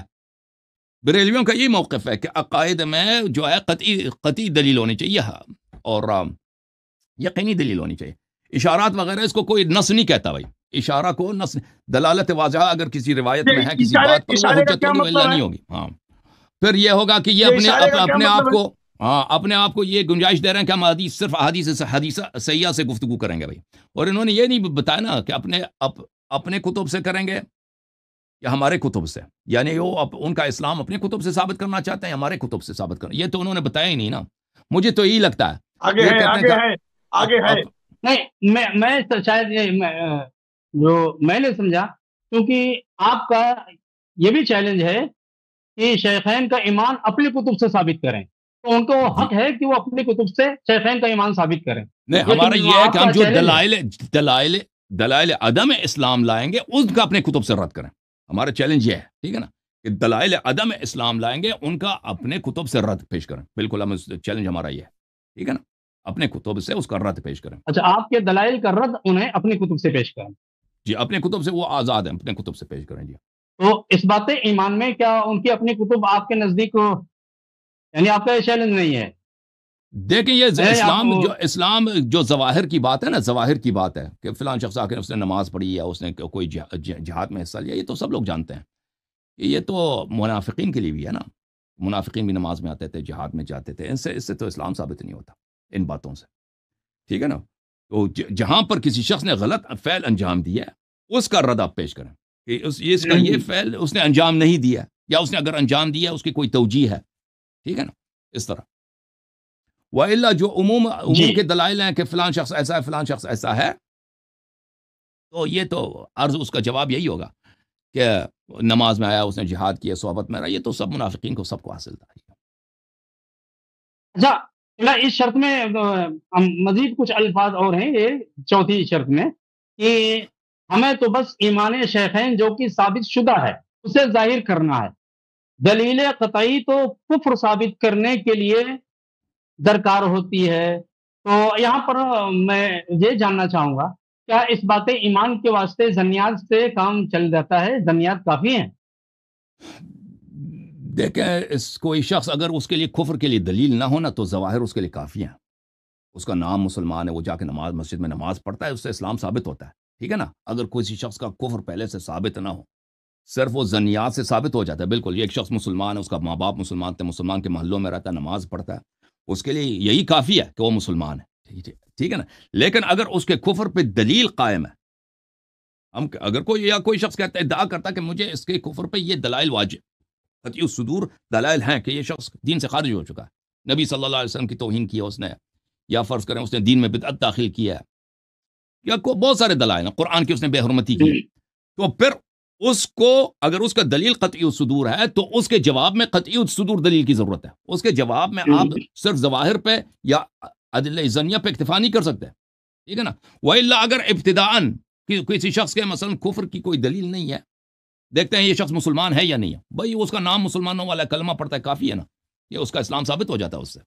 بریلویوں کا یہ موقف ہے کہ عقائد میں جو ہے قطعی دلیل ہونی چاہیے اور یقینی دلیل ہونی چاہیے. اشارات وغیرہ اس کو کوئی نص نہیں کہتا بھائی. اشارہ کو نص، دلالت واضحہ اگر کسی روایت میں ہے کسی بات پر، وہ اشارے کا حجت کیا ہوگی مطلب ولا ہے؟ نہیں ہوگی. ہاں پھر یہ ہوگا کہ یہ اشارے کا کیا اپنے آپ مطلب ہے؟ کو، ہاں اپنے آپ کو یہ گنجائش دے رہے ہیں کہ ہم صرف حدیث سیاح سے گفتگو کریں گے بھائی. اور انہوں نے یہ نہیں بتایا نا کہ اپنے کتب سے کریں گے یا ہمارے کتب سے، یعنی وہ ان کا اسلام اپنے کتب سے ثابت کرنا چاہتے ہیں، ہمارے کتب سے ثابت کرنا، یہ تو انہوں نے بتایا ہی نہیں نا. مجھے تو یہی لگتا ہے آگے یہ ہے کہتے ہیں آگے کہ ہے آگے ہے. نہیں میں شاید جو میں نے سمجھا، کیونکہ آپ کا یہ بھی چیلنج ہے کہ شیخین کا ایمان اپنی کتب سے ثابت کریں، تو ان کو جی حق ہے کہ وہ اپنی کتب سے شیخین کا ایمان ثابت کریں. نہیں، یہ ہمارا یہ ہے آپ کہ ہم کا جو چیلنج ہے. دلائل عدم اسلام لائیں گے ان کا اپنے کتب سے رد کریں. ہمارا چیلنج یہ ہے، ٹھیک ہے نا، کہ دلائل عدم اسلام لائیں گے ان کا اپنے کتب سے رد پیش کریں. بالکل ہم چیلنج ہمارا یہ ہے، ٹھیک ہے نا، اپنے کتب سے اس کا رد پیش کریں. اچھا، آپ کے دلائل کا رد انہیں اپنی کتب سے پیش کریں. جی اپنے کتب سے وہ آزاد ہیں، اپنے کتب سے پیش کریں. جی تو اس بات ایمان میں کیا ان کی اپنی کتب آپ کے نزدیک، یعنی آپ کا یہ چیلنج نہیں ہے؟ دیکھیں یہ آپ اسلام جو ظواہر کی بات ہے نا، ظواہر کی بات ہے کہ فلان شخص آ کے اس نے نماز پڑھی یا اس نے کوئی جہاد میں حصہ لیا، یہ تو سب لوگ جانتے ہیں. یہ تو منافقین کے لیے بھی ہے نا، منافقین بھی نماز میں آتے تھے، جہاد میں جاتے تھے. اس سے تو اسلام ثابت نہیں ہوتا ان باتوں سے، ٹھیک ہے نا. تو جہاں پر کسی شخص نے غلط فعل انجام دیا ہے اس کا رد آپ پیش کریں کہ اس کا یہ فعل اس نے انجام نہیں دیا، یا اس نے اگر انجام دیا اس کی کوئی توجیہ ہے، ٹھیک ہے نا، اس طرح. وَإِلَّا جو عموم کے دلائل ہیں کہ فلان شخص ایسا ہے، فلان شخص ایسا ہے، تو یہ تو عرض اس کا جواب یہی ہوگا کہ نماز میں آیا، اس نے جہاد کیا، صحبت میں رہا، یہ تو سب منافقین کو سب کو حاصل تھا. اچھا، اس شرط میں مزید کچھ الفاظ اور ہیں، یہ چوتھی شرط میں کہ ہمیں تو بس ایمان شیخین جو کہ ثابت شدہ ہے اسے ظاہر کرنا ہے، دلیل قطعی تو کفر ثابت کرنے کے لیے درکار ہوتی ہے۔ تو یہاں پر میں یہ جاننا چاہوں گا، کیا اس بات ایمان کے واسطے ظنیات سے کام چل جاتا ہے؟ ظنیات کافی ہیں؟ دیکھیں، کوئی شخص اگر اس کے لیے کفر کے لیے دلیل نہ ہونا تو ظواہر اس کے لیے کافی ہیں۔ اس کا نام مسلمان ہے، وہ جا کے مسجد میں نماز پڑھتا ہے، اس سے اسلام ثابت ہوتا ہے، ٹھیک ہے نا۔ اگر کسی شخص کا کفر پہلے سے ثابت نہ ہو، صرف وہ ظنیات سے ثابت ہو جاتا ہے، بالکل یہ ایک شخص مسلمان ہے، اس کا ماں باپ مسلمان تھے، مسلمان کے محلوں میں رہتا ہے، نماز پڑھتا ہے، اس کے لیے یہی کافی ہے کہ وہ مسلمان ہے، ٹھیک ہے نا۔ لیکن اگر اس کے کفر پہ دلیل قائم ہے، اگر کوئی شخص کہتا ہے، ادعا کرتا ہے کہ مجھے اس کے کفر پہ یہ دلائل واجب قطعی الصدور دلائل ہیں کہ یہ شخص دین سے خارج ہو چکا ہے، نبی صلی اللہ علیہ وسلم کی توہین کی ہے اس نے، یا فرض کریں اس نے دین میں بدعت داخل کیا ہے، یا بہت سارے دلائل ہیں، قرآن کی اس نے بے حرمتی کی ہے، تو پھر اس کو اگر اس کا دلیل قطعی الصدور ہے تو اس کے جواب میں قطعی الصدور دلیل کی ضرورت ہے۔ اس کے جواب میں آپ صرف ظواہر پہ یا ادلہ ظنیہ پہ اکتفا نہیں کر سکتے، ٹھیک ہے نا۔ وَإِلَّا اگر ابتداءً کسی شخص کے مثلا کفر کی کوئی دلیل نہیں ہے، دیکھتے ہیں یہ شخص مسلمان ہے یا نہیں ہے، بھائی اس کا نام مسلمانوں والا کلمہ پڑھتا ہے، کافی ہے نا، یہ اس کا اسلام ثابت ہو جاتا ہے اس سے۔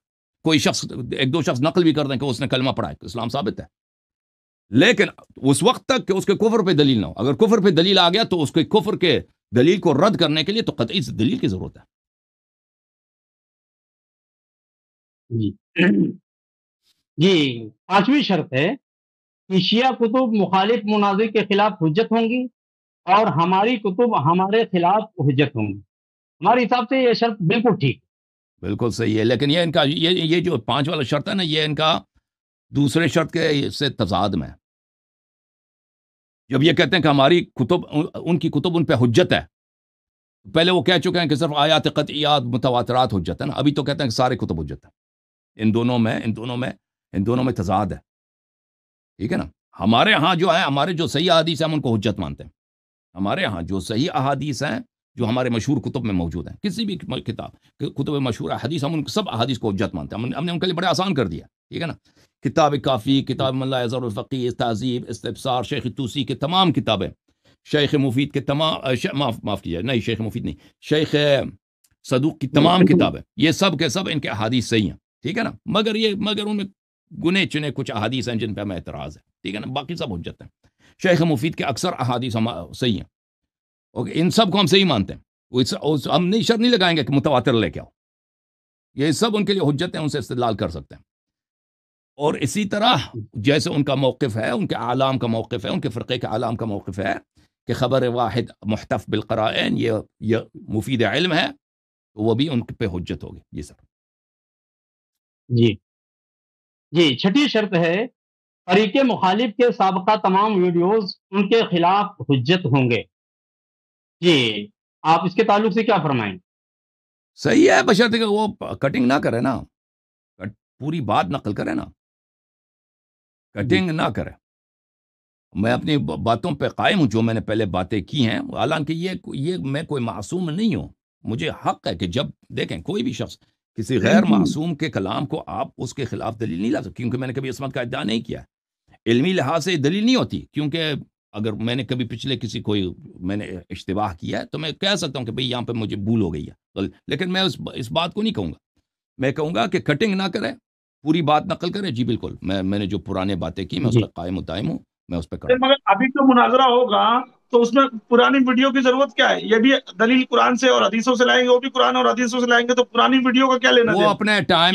کوئی شخص ایک دو شخص نقل بھی کر دیں کہ اس نے کلمہ پڑھا ہے، اسلام ثابت ہے، لیکن اس وقت تک کہ اس کے کفر پہ دلیل نہ ہو۔ اگر کفر پہ دلیل آ گیا تو اس کے کفر کے دلیل کو رد کرنے کے لیے تو قطعی دلیل کی ضرورت ہے۔ جی، پانچویں شرط ہے کہ شیعہ کتب مخالف مناظر کے خلاف حجت ہوں گی اور ہماری کتب ہمارے خلاف حجت ہوں گی۔ ہمارے حساب سے یہ شرط بالکل ٹھیک، بالکل صحیح ہے، لیکن یہ ان کا یہ جو 5 والا شرط ہے نا، یہ ان کا دوسرے شرط کے سے تضاد میں ہے۔ جب یہ کہتے ہیں کہ ہماری کتب ان کی کتب ان پہ حجت ہے، پہلے وہ کہہ چکے ہیں کہ صرف آیات قطعیات متواترات حجت ہے نا، ابھی تو کہتے ہیں کہ سارے کتب حجت ہے۔ ان دونوں میں تضاد ہے، ٹھیک ہے نا۔ ہمارے ہاں جو ہے، ہمارے جو صحیح احادیث ہیں ہم ان کو حجت مانتے ہیں۔ ہمارے ہاں جو صحیح احادیث ہیں جو ہمارے مشہور کتب میں موجود ہیں، کسی بھی کتب مشہور احادیث، ہم ان سب احادیث کو حجت مانتے ہیں۔ ہم نے ان کے لیے بڑے آسان کر دیا، ٹھیک ہے نا۔ کتاب کافی، کتاب من لا یزال الفقیہ، تہذیب، استبصار، شیخ طوسی کے تمام کتابیں، شیخ مفید کے تمام معاف کیجیے، نہیں شیخ مفید نہیں، شیخ صدوق کی تمام کتابیں، یہ سب کے سب ان کے احادیث صحیح ہیں، ٹھیک ہے نا۔ مگر ان میں گنے چنے کچھ احادیث ہیں جن پہ ہمیں اعتراض ہے، ٹھیک ہے نا، باقی سب حجت ہیں۔ شیخ مفید کے اکثر احادیث صحیح ہیں، اوکے، ان سب کو ہم صحیح مانتے ہیں۔ ہم شرط نہیں لگائیں گے کہ متواتر لے کے آؤ، یہ سب ان کے لیے حجت ہیں، ان سے استدلال کر سکتے ہیں۔ اور اسی طرح جیسے ان کا موقف ہے، ان کے اعلام کا موقف ہے، ان کے فرقے کے اعلام کا موقف ہے کہ خبر واحد محتف بالقرائن یہ مفید علم ہے، تو وہ بھی ان پہ حجت ہوگی۔ جی سر۔ جی، چھٹی شرط ہے فریق مخالف کے سابقہ تمام ویڈیوز ان کے خلاف حجت ہوں گے۔ جی، آپ اس کے تعلق سے کیا فرمائیں؟ صحیح ہے، بشرطے کہ وہ کٹنگ نہ کرے نا، پوری بات نقل کرے نا، کٹنگ نہ کرے۔ میں اپنی باتوں پہ قائم ہوں، جو میں نے پہلے باتیں کی ہیں، حالانکہ یہ میں کوئی معصوم نہیں ہوں، مجھے حق ہے کہ جب دیکھیں کوئی بھی شخص کسی غیر معصوم کے کلام کو آپ اس کے خلاف دلیل نہیں لا سکتے، کیونکہ میں نے کبھی عصمت کا ادعا نہیں کیا ہے، علمی لحاظ سے دلیل نہیں ہوتی، کیونکہ اگر میں نے کبھی پچھلے میں نے اشتباہ کیا ہے تو میں کہہ سکتا ہوں کہ بھئی یہاں پہ مجھے بھول ہو گئی ہے، لیکن میں اس بات کو نہیں کہوں گا، میں کہوں گا کہ کٹنگ نہ کرے، پوری بات نقل کرے۔ جی بالکل، میں نے جو پرانے باتیں کی میں اس پر قائم و دائم ہوں، میں اس پہ کروں۔ مگر ابھی جو مناظرہ ہوگا تو اس میں پرانی ویڈیو کی ضرورت کیا ہے؟ یہ بھی دلیل قرآن سے اور حدیثوں سے لائیں گے، وہ بھی قرآن اور حدیثوں سے لائیں گے، تو پرانی ویڈیو کا کیا لینا؟ وہ اپنے ٹائم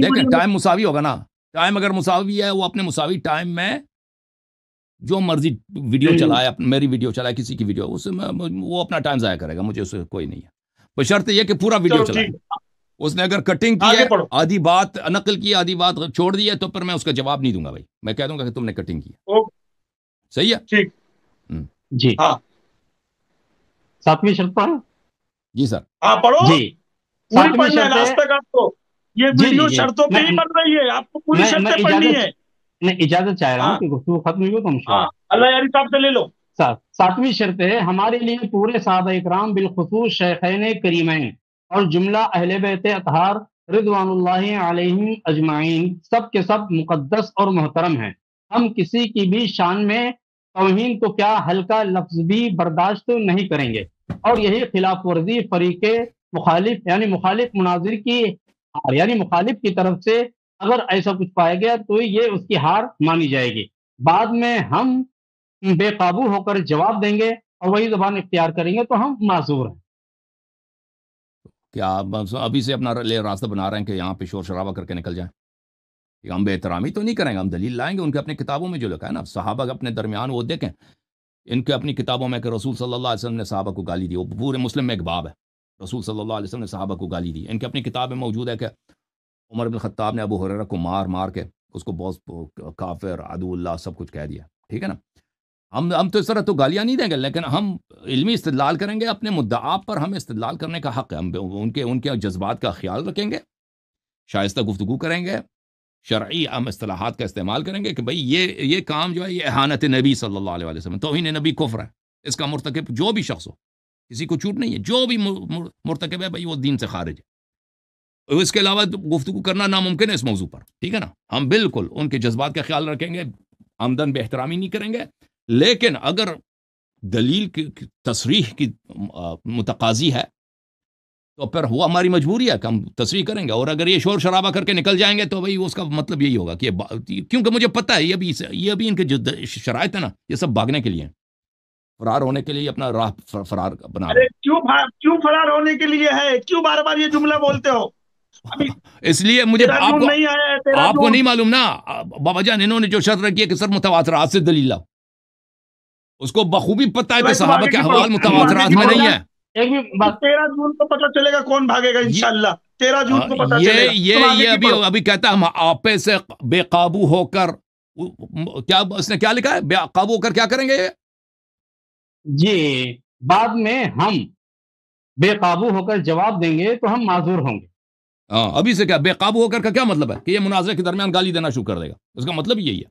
دیکھیں، ٹائم مساوی ہوگا نا، ٹائم اگر مساوی ہے، وہ اپنے مساوی ٹائم میں جو مرضی ویڈیو چلائے، میری ویڈیو چلائے، کسی کی ویڈیو، اس میں وہ اپنا ٹائم ضائع کرے گا، مجھے اس سے کوئی نہیں ہے، بشرط یہ کہ پورا ویڈیو چلائے۔ اس نے اگر کٹنگ کی ہے، آدھی بات نقل کی، آدھی بات چھوڑ دی ہے، تو پھر میں اس کا جواب نہیں دوں گا، بھائی میں کہہ دوں گا کہ تم نے کٹنگ کی ہے۔ صحیح ہے؟ ٹھیک جی، ہاں، ساتویں شرط پڑھیں۔ جی سر، ہاں پڑھو جی، ساتویں شرط لاسٹ تک آپ کو یہ ویڈیو شرطوں پہ ہی بن رہی ہے، آپ کو پوری شرطیں پڑھنی ہے۔ میں اجازت چاہ رہا ہوں کہ گفتگو ختم ہوئی ہو تو ہم اللہ یاری صاحب سے لے لو۔ ساتویں شرط ہے ہمارے لیے پورے صحابہ اکرام بالخصوص شیخین کریمین اور جملہ اہل بیت اطہار رضوان اللہ علیہم اجمعین سب کے سب مقدس اور محترم ہیں، ہم کسی کی بھی شان میں توہین تو کیا ہلکا لفظ بھی برداشت نہیں کریں گے، اور یہی خلاف ورزی فریق مخالف یعنی مخالف مناظر کی یعنی مخالف کی طرف سے اگر ایسا کچھ پایا گیا تو یہ اس کی ہار مانی جائے گی، بعد میں ہم بے قابو ہو کر جواب دیں گے اور وہی زبان اختیار کریں گے تو ہم معذور ہیں۔ کیا آپ بس ابھی سے اپنا راستہ بنا رہے ہیں کہ یہاں پہ شور شرابہ کر کے نکل جائیں؟ کہ ہم بے احترامی تو نہیں کریں گے، ہم دلیل لائیں گے، ان کے اپنے کتابوں میں جو لکھا ہے نا، صحابہ کے اپنے درمیان وہ دیکھیں، ان کے اپنی کتابوں میں کہ رسول صلی اللہ علیہ وسلم نے صحابہ کو گالی دی، وہ پورے مسلم میں ایک باب ہے، رسول صلی اللہ علیہ وسلم نے صحابہ کو گالی دی، ان کی اپنی کتاب میں موجود ہے کہ عمر بن خطاب نے ابو ہریرہ کو مار مار کے اس کو بہت کافر عدو اللہ سب کچھ کہہ دیا، ٹھیک ہے نا۔ ہم تو اس طرح تو گالیاں نہیں دیں گے، لیکن ہم علمی استدلال کریں گے، اپنے مدعا پر ہمیں استدلال کرنے کا حق ہے، ہم ان کے جذبات کا خیال رکھیں گے، شائستہ گفتگو کریں گے، شرعی عام اصطلاحات کا استعمال کریں گے کہ بھئی یہ کام جو ہے یہ احانت نبی صلی اللہ علیہ وسلم، توہین نبی کفر ہے، اس کا مرتکب جو بھی شخص ہو، کسی کو چھوٹ نہیں ہے، جو بھی مرتکب ہے بھئی وہ دین سے خارج ہے، اس کے علاوہ گفتگو کرنا ناممکن ہے اس موضوع پر، ٹھیک ہے نا۔ ہم بالکل ان کے جذبات کا خیال رکھیں گے، آمدن بے احترامی نہیں کریں گے، لیکن اگر دلیل کی تصریح کی متقاضی ہے تو پھر وہ ہماری مجبوری ہے کہ ہم تصریح کریں گے، اور اگر یہ شور شرابہ کر کے نکل جائیں گے تو بھئی اس کا مطلب یہی ہوگا کہ کیونکہ مجھے پتہ ہے یہ بھی ان کے جو شرائط ہیں نا یہ سب بھاگنے کے لیے ہیں، فرار ہونے کے لیے اپنا راہ فرار بنا رہے ہیں۔ کیوں فرار ہونے کے لیے ہے؟ کیوں بار بار یہ جملہ بولتے ہو؟ اس لیے مجھے تیرا جون نہیں آیا ہے، تیرا آپ کو جون نہیں معلوم نا، بابا جان انہوں نے جو شرط رکھی ہے کہ سر متواترات سے دلیل لاؤ، اس کو بخوبی پتہ ہے کہ صحابہ کے احوال متواترات میں نہیں ہے۔ ایک بھی بات 13 جون کو پتہ چلے گا کون بھاگے گا انشاءاللہ، 13 جون کو پتہ چلے گا۔ یہ ابھی کہتا ہے ہم آپے سے بے قابو ہو کر، کیا اس نے کیا لکھا ہے، بے قابو ہو کر کیا کریں گے؟ جی بعد میں ہم بے قابو ہو کر جواب دیں گے تو ہم معذور ہوں گے۔ ہاں ابھی سے کیا بے قابو ہو کر کا کیا مطلب ہے کہ یہ مناظرے کے درمیان گالی دینا شروع کر دے گا، اس کا مطلب یہی ہے،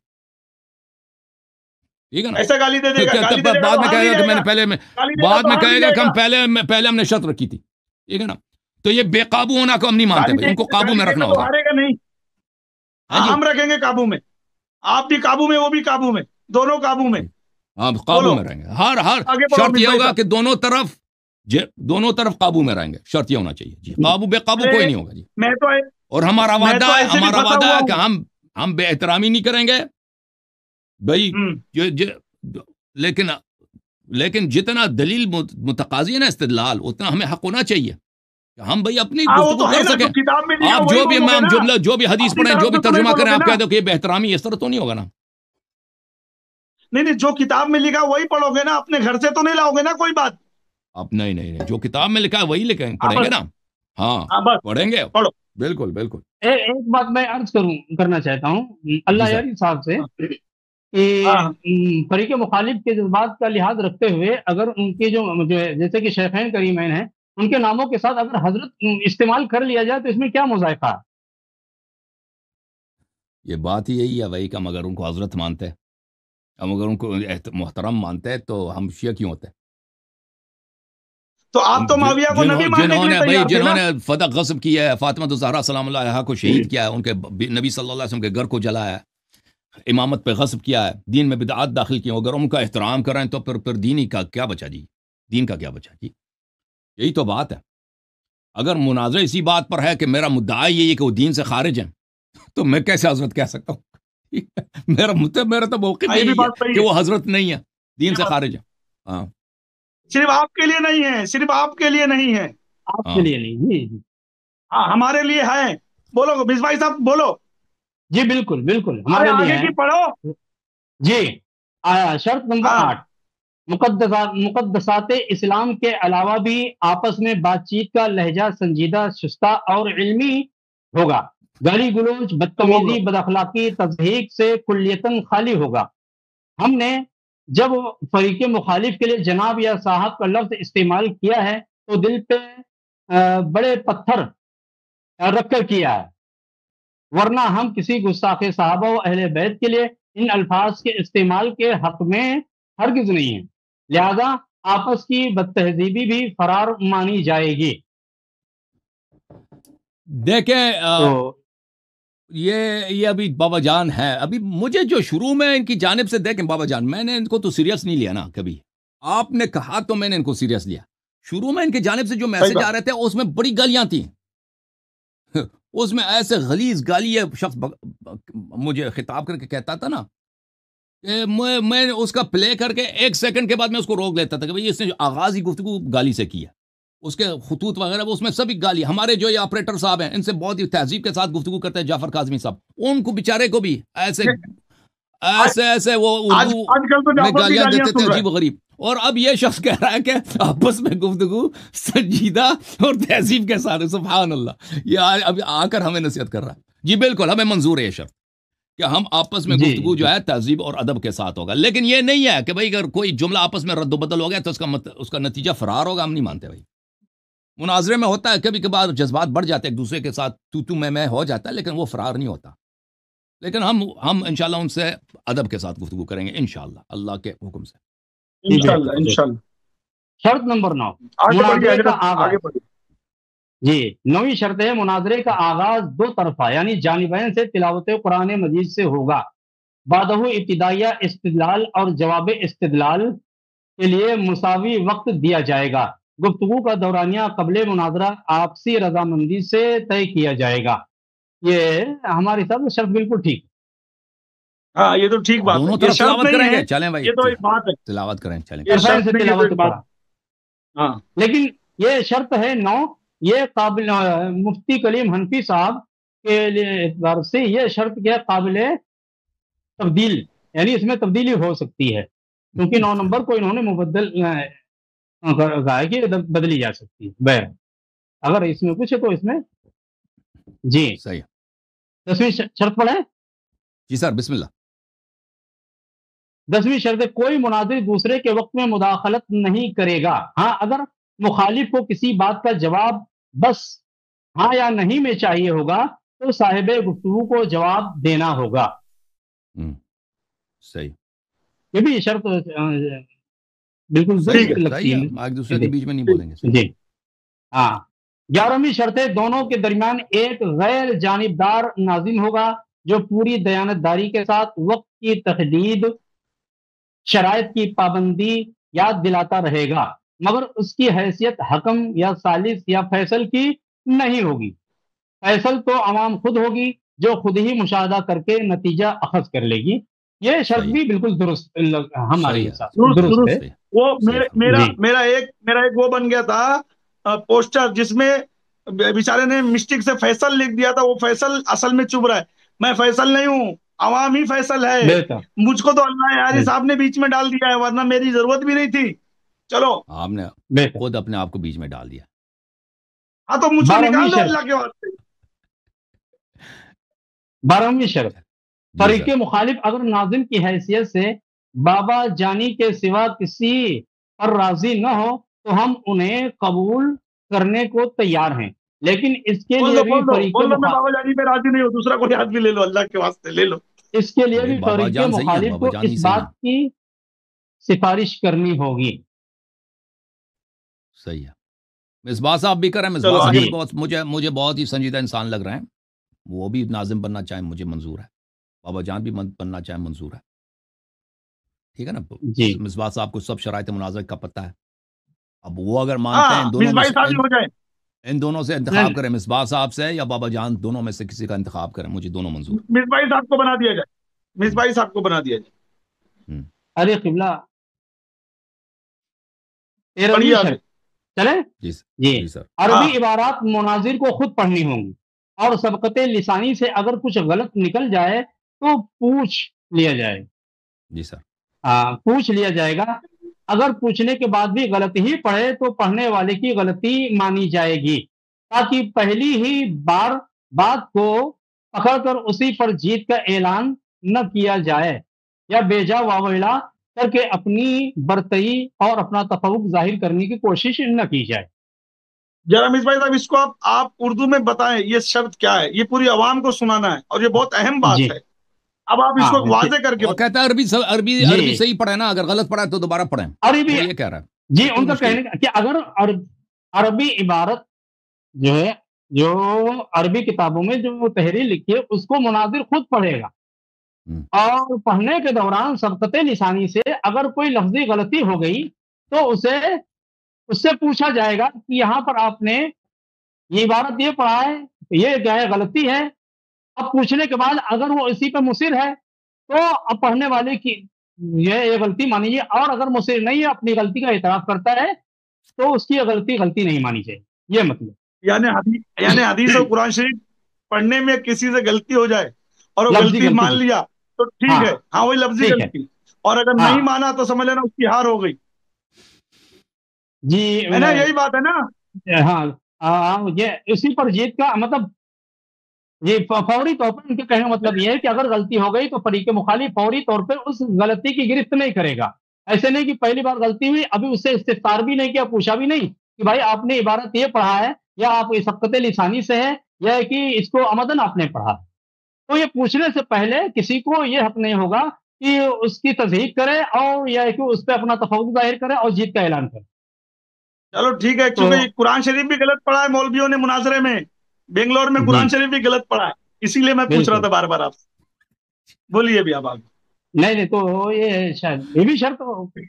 ٹھیک ہے نا۔ ایسا گالی دے دے گا، گالی دے دے گا بعد تو میں ہاں کہے بھی گا کہ میں جائے نے گا، پہلے میں گالی دے گا بعد تو میں ہاں کہے بھی گا جائے کہ گا۔ پہلے ہم نے شرط رکھی تھی، ٹھیک ہے نا۔ تو یہ بے قابو ہونا کو ہم نہیں مانتے بھائی، ان کو قابو میں رکھنا ہوگا۔ ہارے گا نہیں، ہاں جی ہم رکھیں گے قابو میں، آپ بھی قابو میں، وہ بھی قابو میں، دونوں قابو میں۔ ہاں قابو میں رہیں گے، ہر آگے بڑھو شرط یہ بھائی ہوگا صاحب۔ کہ دونوں طرف قابو میں رہیں گے، شرط یہ ہونا چاہیے جی، قابو بے قابو کوئی نہیں ہوگا جی۔ میں تو اور ہمارا میں وعدہ تو ہے، ایسے بھی ہمارا پھنسا وعدہ ہوا ہے کہ ہوں۔ ہم بے احترامی نہیں کریں گے بھائی، لیکن جتنا دلیل متقاضی ہے نا استدلال، اتنا ہمیں حق ہونا چاہیے کہ ہم بھائی اپنی وہ گفتگو تو ہے کر نا، سکیں۔ جو کتاب میں لکھا آپ وہی جو بھی بولو گے امام نا، جملہ جو بھی حدیث اپنی پڑھیں، طرف جو بھی سے تو نہیں ترجمہ بولو کریں، گے آپ نا۔ کہہ دو کہ یہ بے احترامی، اس طرح تو نہیں ہوگا نا۔ نہیں جو کتاب میں لکھا وہی پڑھو گے نا، اپنے گھر سے تو نہیں لاؤ گے نا کوئی بات۔ اب نہیں جو کتاب میں لکھا ہے وہی پڑھیں گے نا، ہاں بس پڑھیں گے، پڑھو۔ بالکل بالکل۔ ایک بات میں عرض کرنا چاہتا ہوں جی اللہ سر۔ یاری صاحب سے کہ ہاں فریق مخالف کے جذبات کا لحاظ رکھتے ہوئے اگر ان کے جو جیسے کہ شیخین کریمین ہیں ان کے ناموں کے ساتھ اگر حضرت استعمال کر لیا جائے تو اس میں کیا مذائقہ ہے؟ یہ بات ہی یہی ہے بھائی کہ ہم اگر ان کو حضرت مانتے ہیں، ہم اگر ان کو محترم مانتے ہیں تو ہم شیعہ کیوں ہوتے ہیں؟ تو آپ تو معاویہ کو نبی ماننے کے لیے تیار تھے جنہوں نا۔ نے فتح غصب کیا ہے، فاطمہ الزہرا سلام اللہ علیہا کو شہید کیا ہے، ان کے نبی صلی اللہ علیہ وسلم کے گھر کو جلایا ہے، امامت پہ غصب کیا ہے، دین میں بدعات داخل کی، اگر ان کا احترام کریں تو پھر دین ہی کا کیا بچا جی، دین کا کیا بچا جی، یہی تو بات ہے۔ اگر مناظر اسی بات پر ہے کہ میرا مدعا یہی ہے کہ وہ دین سے خارج ہیں، تو میں کیسے حضرت کہہ سکتا ہوں؟ میرا تو موقف یہ بھی یہی بات ہے صحیح کہ ہے، وہ حضرت نہیں ہے، دین سے خارج ہے۔ ہاں صرف آپ کے لیے نہیں ہے، صرف آپ کے لیے نہیں ہے، آپ کے ہاں لیے نہیں؟ جی ہاں ہمارے لیے ہے۔ بولو بس بھائی صاحب بولو، جی بالکل بالکل ارے ہمارے لیے آگے ہے کی پڑھو۔ جی۔ شرط نمبر ہاں 8، مقدسات اسلام کے علاوہ بھی آپس میں بات چیت کا لہجہ سنجیدہ، شستہ اور علمی ہوگا، گالی گلوچ، بدتمیزی، بد اخلاقی، تضحیک سے کلیتاً خالی ہوگا۔ ہم نے جب فریق مخالف کے لیے جناب یا صاحب کا لفظ استعمال کیا ہے تو دل پہ بڑے پتھر رکھ کر کیا ہے، ورنہ ہم کسی گستاخ صحابہ و اہل بیت کے لیے ان الفاظ کے استعمال کے حق میں ہرگز نہیں ہیں، لہذا آپس کی بد تہذیبی بھی فرار مانی جائے گی۔ دیکھیں تو یہ ابھی بابا جان ہے، ابھی مجھے جو شروع میں ان کی جانب سے، دیکھیں بابا جان، میں نے ان کو تو سیریس نہیں لیا نا کبھی، آپ نے کہا تو میں نے ان کو سیریس لیا. شروع میں ان کی جانب سے جو میسج آ رہے تھے اس میں بڑی گالیاں تھیں، اس میں ایسے غلیظ گالی شخص مجھے خطاب کر کے کہتا تھا نا کہ میں اس کا پلے کر کے 1 سیکنڈ کے بعد میں اس کو روک لیتا تھا کہ بھئی اس نے آغاز ہی گفتگو گالی سے کیا. اس کے خطوط وغیرہ اس میں سبھی گالی. ہمارے جو یہ آپریٹر صاحب ہیں ان سے بہت ہی تہذیب کے ساتھ گفتگو کرتے ہیں، جعفر کاظمی صاحب، ان کو بیچارے کو بھی ایسے وہ اردو میں گالیاں دیتے تھے عجیب و غریب. اور اب یہ شخص کہہ رہا ہے کہ آپس میں گفتگو سنجیدہ اور تہذیب کے ساتھ. سبحان اللہ، یہ اب آ کر ہمیں نصیحت کر رہا ہے. جی بالکل، ہمیں منظور ہے یہ شرط کہ ہم آپس میں گفتگو جو ہے تہذیب اور ادب کے ساتھ ہوگا، لیکن یہ نہیں ہے کہ بھائی اگر کوئی جملہ آپس میں رد و بدل ہو گیا تو اس کا نتیجہ فرار ہوگا. ہم نہیں مانتے بھائی. مناظرے میں ہوتا ہے کبھی کبھار جذبات بڑھ جاتے ہیں، ایک دوسرے کے ساتھ تو میں ہو جاتا ہے، لیکن وہ فرار نہیں ہوتا. لیکن ہم انشاءاللہ ان سے ادب کے ساتھ گفتگو کریں گے انشاءاللہ، اللہ کے حکم سے انشاءاللہ. شرط نمبر 9، مناظرے کا آغاز. جی 9ویں شرط ہے، مناظرے کا آغاز 2 طرفہ یعنی جانبین سے تلاوت قرآن مجید سے ہوگا. بعدہ ابتدائیہ استدلال اور جواب استدلال کے لیے مساوی وقت دیا جائے گا. گفتگو کا دورانیہ قبل مناظرہ آپسی رضامندی سے طے کیا جائے گا. یہ ہمارے حساب سے شرط بالکل ٹھیک. ہاں یہ تو ٹھیک بات دونوں ہے، طرف تلاوت کریں گے. چلیں بھائی، یہ تو ایک بات ہے، تلاوت کریں، چلیں. ہاں لیکن یہ شرط ہے 9، یہ قابل مفتی کلیم حنفی صاحب کے لیے اعتبار سے یہ شرط کیا قابل تبدیل، یعنی اس میں تبدیلی ہو سکتی ہے، کیونکہ 9 نمبر کو انہوں نے مبدل کہا ہے کہ بدلی جا سکتی ہے. بہر اگر اس میں کچھ ہے تو اس میں جی صحیح. 10ویں شرط پڑھیں. جی سر، بسم اللہ. 10ویں شرط ہے، کوئی مناظر دوسرے کے وقت میں مداخلت نہیں کرے گا. ہاں اگر مخالف کو کسی بات کا جواب بس ہاں یا نہیں میں چاہیے ہوگا تو صاحب گفتگو کو جواب دینا ہوگا. صحیح. یہ بھی شرط بالکل صحیح لگتی ہے، ایک دوسرے کے بیچ میں نہیں بولیں گے. جی ہاں. 11ویں شرط ہے، دونوں کے درمیان ایک غیر جانبدار ناظم ہوگا جو پوری دیانتداری کے ساتھ وقت کی تحدید، شرائط کی پابندی یاد دلاتا رہے گا، مگر اس کی حیثیت حکم یا ثالث یا فیصل کی نہیں ہوگی. فیصل تو عوام خود ہوگی جو خود ہی مشاہدہ کر کے نتیجہ اخذ کر لے گی. یہ شرط بھی بالکل درست ہمارے ساتھ درست ہے. وہ میرا ایک وہ بن گیا تھا پوسٹر جس میں بیچارے نے مسٹیک سے فیصل لکھ دیا تھا، وہ فیصل اصل میں چپ رہا ہے. میں فیصل نہیں ہوں، عوام ہی فیصل ہے. مجھ کو تو اللہ یاری صاحب نے بیچ میں ڈال دیا ہے، ورنہ میری ضرورت بھی نہیں تھی. چلو آپ نے خود اپنے آپ کو بیچ میں ڈال دیا. ہاں تو مجھ کو نکال دو اللہ کے واسطے. 12ویں شرط، فریق مخالف اگر ناظم کی حیثیت سے بابا جانی کے سوا کسی پر راضی نہ ہو تو ہم انہیں قبول کرنے کو تیار ہیں، لیکن اس کے لیے بھی فریق میں بابا جانی پہ راضی نہیں ہوں، دوسرا کوئی آدمی لے لو، اللہ کے واسطے لے لو. اس کے لیے بھی فریق مخالف کو اس بات کی سفارش کرنی ہوگی. صحیح ہے. مصباح صاحب بھی کریں. مصباح صاحب مجھے بہت ہی سنجیدہ انسان لگ رہے ہیں. وہ بھی ناظم بننا چاہیں مجھے منظور ہے، بابا جان بھی بننا چاہیں منظور ہے. ٹھیک ہے نا جی. مصباح صاحب کو سب شرائط مناظر کا پتہ ہے. اب وہ اگر مانتے ہیں ان دونوں سے انتخاب کریں، مصباح صاحب سے یا بابا جان، دونوں میں سے کسی کا انتخاب کریں. مجھے دونوں منظور. مصباح صاحب کو بنا دیا جائے، مصباح صاحب کو بنا دیا جائے. ارے قبلہ چلے جی سر. عربی عبارات مناظر کو خود پڑھنی ہوں گی اور سبقت لسانی سے اگر کچھ غلط نکل جائے تو پوچھ لیا جائے. جی سر. پوچھ لیا جائے گا. اگر پوچھنے کے بعد بھی غلطی ہی پڑھے تو پڑھنے والے کی غلطی مانی جائے گی، تاکہ پہلی ہی بار بات کو پکڑ کر اسی پر جیت کا اعلان نہ کیا جائے یا بیجا واویلا کر کے اپنی برتری اور اپنا تفوق ظاہر کرنے کی کوشش نہ کی جائے. ذرا مصباح صاحب اس کو آپ اردو میں بتائیں یہ شرط کیا ہے. یہ پوری عوام کو سنانا ہے اور یہ بہت اہم بات ہے. اب آپ اس کو واضح کر کے وہ کہتا ہے عربی صحیح پڑھے نا، اگر غلط پڑھا ہے تو دوبارہ پڑھیں. عربی یہ کہہ رہا ہے جی ان کا کہنے کہ اگر عربی عبارت جو ہے جو عربی کتابوں میں جو تحریر لکھی ہے اس کو مناظر خود پڑھے گا، اور پڑھنے کے دوران سبقت لسانی سے اگر کوئی لفظی غلطی ہو گئی تو اس سے پوچھا جائے گا کہ یہاں پر آپ نے یہ عبارت یہ پڑھا ہے، یہ کیا ہے، غلطی ہے۔ اب پوچھنے کے بعد اگر وہ اسی پہ مصر ہے تو اب پڑھنے والے کی یہ غلطی مانی جائے، اور اگر مصر نہیں ہے، اپنی غلطی کا اعتراف کرتا ہے، تو اس کی غلطی نہیں مانی چاہیے، یہ مطلب یعنی حدیث اور قرآن شریف پڑھنے میں کسی سے غلطی ہو جائے اور وہ لفظی غلطی مان جی، لیا تو ٹھیک ہے، ہاں وہی لفظی ٹھیک ہے، غلطی، اور اگر نہیں مانا تو سمجھ لینا اس کی ہار ہو گئی، جی ہے نا؟ یہی بات ہے نا؟ یہ اسی پر جیت کا مطلب، یہ فوری طور پر ان کے کہنے کا مطلب یہ ہے کہ اگر غلطی ہو گئی تو فریق مخالف فوری طور پہ اس غلطی کی گرفت نہیں کرے گا۔ ایسے نہیں کہ پہلی بار غلطی ہوئی، ابھی اس سے استفسار بھی نہیں کیا، پوچھا بھی نہیں کہ بھائی آپ نے عبارت یہ پڑھا ہے، یا آپ سبقت لسانی سے ہے، یا کہ اس کو عمدن آپ نے پڑھا۔ تو یہ پوچھنے سے پہلے کسی کو یہ حق نہیں ہوگا کہ اس کی تصحیح کرے، اور یا کہ اس پہ اپنا تفوق ظاہر کرے اور جیت کا اعلان کرے۔ چلو ٹھیک ہے، تو کیونکہ قرآن شریف بھی غلط پڑھا ہے مولویوں نے مناظرے میں، بنگلور میں جی قرآن شریف بھی غلط پڑھا ہے، اسی لیے میں پوچھ رہا بالکل، تھا بار بار آپ سے۔ بولیے بھی اب آپ۔ نہیں تو یہ شاید یہ بھی شرط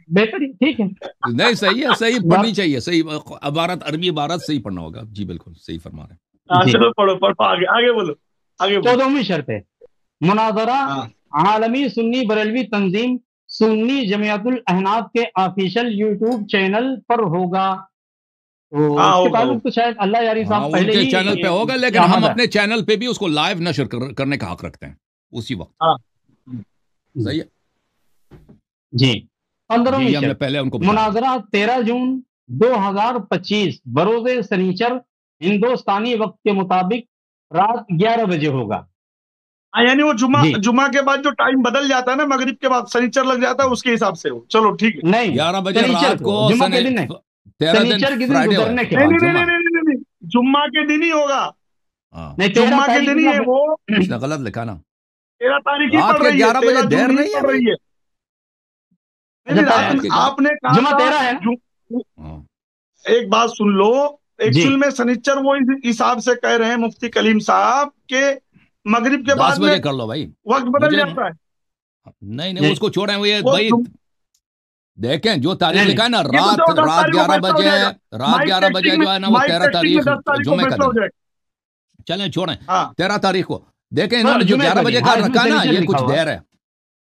بہتر ہی ٹھیک ہے۔ نہیں صحیح ہے، صحیح پڑھنی چاہیے، صحیح عبارت، عربی عبارت صحیح پڑھنا ہوگا، جی بالکل صحیح فرما رہے ہیں۔ جی چلو پڑھو آگے بولو، آگے بولو۔ 14ویں شرط ہے مناظرہ ہاں عالمی سنی بریلوی تنظیم سنی جمعیت الاحناف کے آفیشیل یوٹیوب چینل پر ہوگا۔ تو ہاں، اس کے ہوگا تعلق تو شاید اللہ یاری ہاں صاحب ان پہلے کے ہی چینل پہ ہوگا، لیکن ہم آمد ہے۔ اپنے چینل پہ بھی اس کو لائیو نشر کرنے کا حق رکھتے ہیں اسی وقت، ہاں صحیح ہے جی جی، 15ویں یہ ہم نے شرط پہلے ان کو بتایا۔ مناظرہ 13 جون 2025 بروز سنیچر ہندوستانی وقت کے مطابق رات 11 بجے ہوگا۔ یعنی وہ جی جمعہ کے بعد جو ٹائم بدل جاتا ہے نا، مغرب کے بعد سنیچر لگ جاتا ہے، اس کے حساب سے ہو، چلو ٹھیک ہے۔ نہیں 11 بجے سنیچر رات کو، کو جمعہ کے دن نہیں، 13 دن سنیچر کے دن فرائیڈے گزرنے کے نہیں بعد، نہیں نہیں جمعہ، نہیں نہیں نہیں، جمعہ کے دن ہی ہوگا، ہاں نہیں 13 جمعہ کے تاریخ دن ہی ہے وہ، اس نے غلط لکھا نا، 13 تاریخ ہی رات پڑ کے رہی ہے، 11 بجے 13 دیر جون ہی نہیں ہے پڑ بھائی، رہی ہے۔ نہیں اچھا رات کے آپ نے کہا جمعہ تھا 13 ہے نا؟ ہاں ایک بات سن لو، جی ایکچوئل میں سنیچر وہ اس حساب سے کہہ رہے ہیں مفتی کلیم صاحب کہ مغرب کے 10 بعد میں بجے کر لو بھائی، وقت بدل مجھے جاتا ہے، نہیں اس کو چھوڑیں، وہ وہ بھائی دیکھیں جو تاریخ نہیں لکھا ہے نا، یہ تو رات 10 تاریخ کو 11 فیصلہ ہو بجے، جائے گا، رات 11 بجے جو ہے نا وہ 13 میں تاریخ 10 تاریخ کو جمعے کا فیصلہ ہو دن ہے، جائے چلیں چھوڑیں گا۔ 13 تاریخ کو، دیکھیں انہوں نے جو جمعے 11 کا بجے دن، کا ہاں اس میں رکھا نا، سنیچر یہ لکھا کچھ ہوا دیر ہے،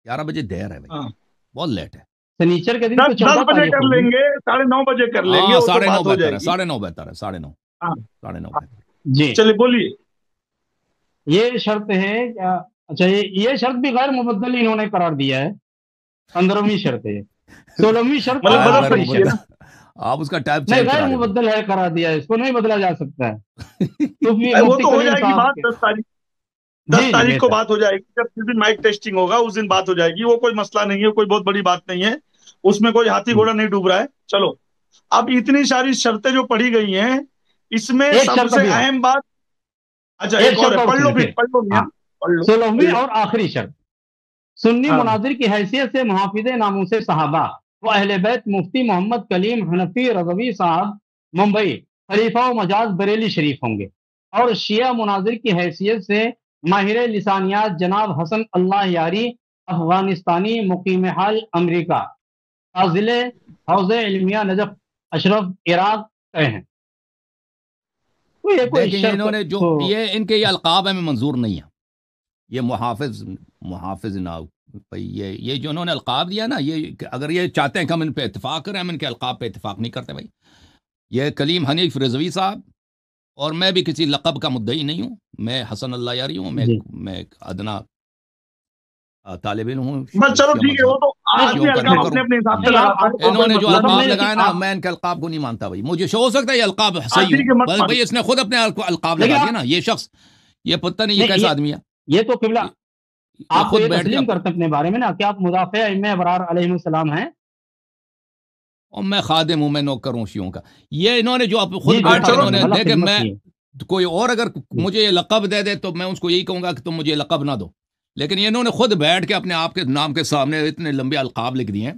11 بجے دیر ہے بھائی، ہاں بہت لیٹ ہے، سنیچر کے دن تو 10 14 بجے تاریخ کر لیں ہوگی۔ گے، 9:30 بجے کر لیں گے، ہاں وہ تو 9:30 بات ہو بہتر جائے ہے، گی۔ 9:30 بہتر ہے، 9:30 ہاں 9:30 بہتر ہے۔ جی چلیے بولیے۔ یہ شرط ہے کیا؟ اچھا یہ شرط بھی غیر مبدل انہوں نے قرار دیا ہے، 15ویں شرط ہے۔ 16ویں شرط مطلب غیر بدل غیر سکتی ہے آخری نا؟ مبدل، آپ اس کا ٹائپ نہیں چینج غیر کرا دیں مبدل ہے قرار دیا ہے، اس کو نہیں بدلا جا سکتا ہے، کیونکہ وہ مفتی تو ہو کلیم جائے گی صاحب بات کے 10 تاریخ، 10 جی تاریخ کو بہتر، بات ہو جائے گی، جب جس دن مائک ٹیسٹنگ ہوگا اس دن بات ہو جائے گی، وہ کوئی مسئلہ نہیں ہے، کوئی بہت بڑی بات نہیں ہے، اس میں کوئی ہاتھی گھوڑا نہیں ڈوب رہا ہے۔ چلو اب اتنی ساری شرطیں جو پڑھی گئی ہیں، اس میں ایک سب شرط سے ابھی اور، اہم بات، اچھا ایک ایک اور شرط ہے، اور پڑھ لو سنیں پھر، پھر، پڑھ لو میاں، ہاں پڑھ لو پڑھ 16ویں لو۔ اور آخری شرط، سنی ہاں مناظر کی حیثیت سے محافظ ناموس صحابہ و اہل بیت مفتی محمد کلیم حنفی رضوی صاحب ممبئی خلیفہ و مجاز بریلی شریف ہوں گے، اور شیعہ مناظر کی حیثیت سے ماہر لسانیات جناب حسن اللہ یاری افغانستانی مقیم حال امریکہ فاضل حوض علمیہ نجف اشرف عراق کے ہیں۔ تو یہ کوئی دیکھیں شرط انہوں نے جو تو یہ ان کے یہ القاب ہمیں منظور نہیں ہے، یہ محافظ نہ بھائی، یہ جو انہوں نے القاب دیا نا، یہ اگر یہ چاہتے ہیں کہ ہم ان پہ اتفاق کریں، ہم ان کے القاب پہ اتفاق نہیں کرتے بھائی۔ یہ کلیم حنیف رضوی صاحب، اور میں بھی کسی لقب کا مدعی نہیں ہوں، میں حسن اللہ یاری ہوں، جی میں ایک ادنا طالب علم ہوں بس چلو شیعہ ٹھیک ہے، وہ مذہب، تو آدمی شیعوں کا القاب نوکر اپنے ہوں۔ اپنے حساب سے نہیں لگاتا ہے، آپ انہوں نے جو مطلب القاب نہیں کہ لگایا نا، آپ، میں ان کے القاب کو نہیں مانتا بھائی، مجھے ہو سکتا ہے یہ القاب صحیح ٹھیک ہے، ہوں، مت بس مانو۔ بھائی اس نے خود اپنے القاب لیکن لگا آپ دیا نا، یہ شخص، یہ پتہ نہیں یہ نہیں کیسا آدمی ہے، یہ تو قبلہ یہ آپ تو خود یہ بیٹھ کے تسلیم کرتے ہیں اپنے بارے میں نا کہ آپ مدافع ائمہ ابرار علیہ السلام ہیں؟ اور میں خادم ہوں، میں نوکر ہوں شیعوں کا۔ یہ انہوں نے جو خود جی جی بیٹھ کے چلو انہوں نے بھلا دیکھے، خدمت میں کی کوئی اور اگر جی مجھے یہ لقب دے دے تو میں اس کو یہی کہوں گا کہ تم مجھے یہ لقب نہ دو، لیکن یہ انہوں نے خود بیٹھ کے اپنے آپ کے نام کے سامنے اتنے لمبے القاب لکھ دیے ہیں،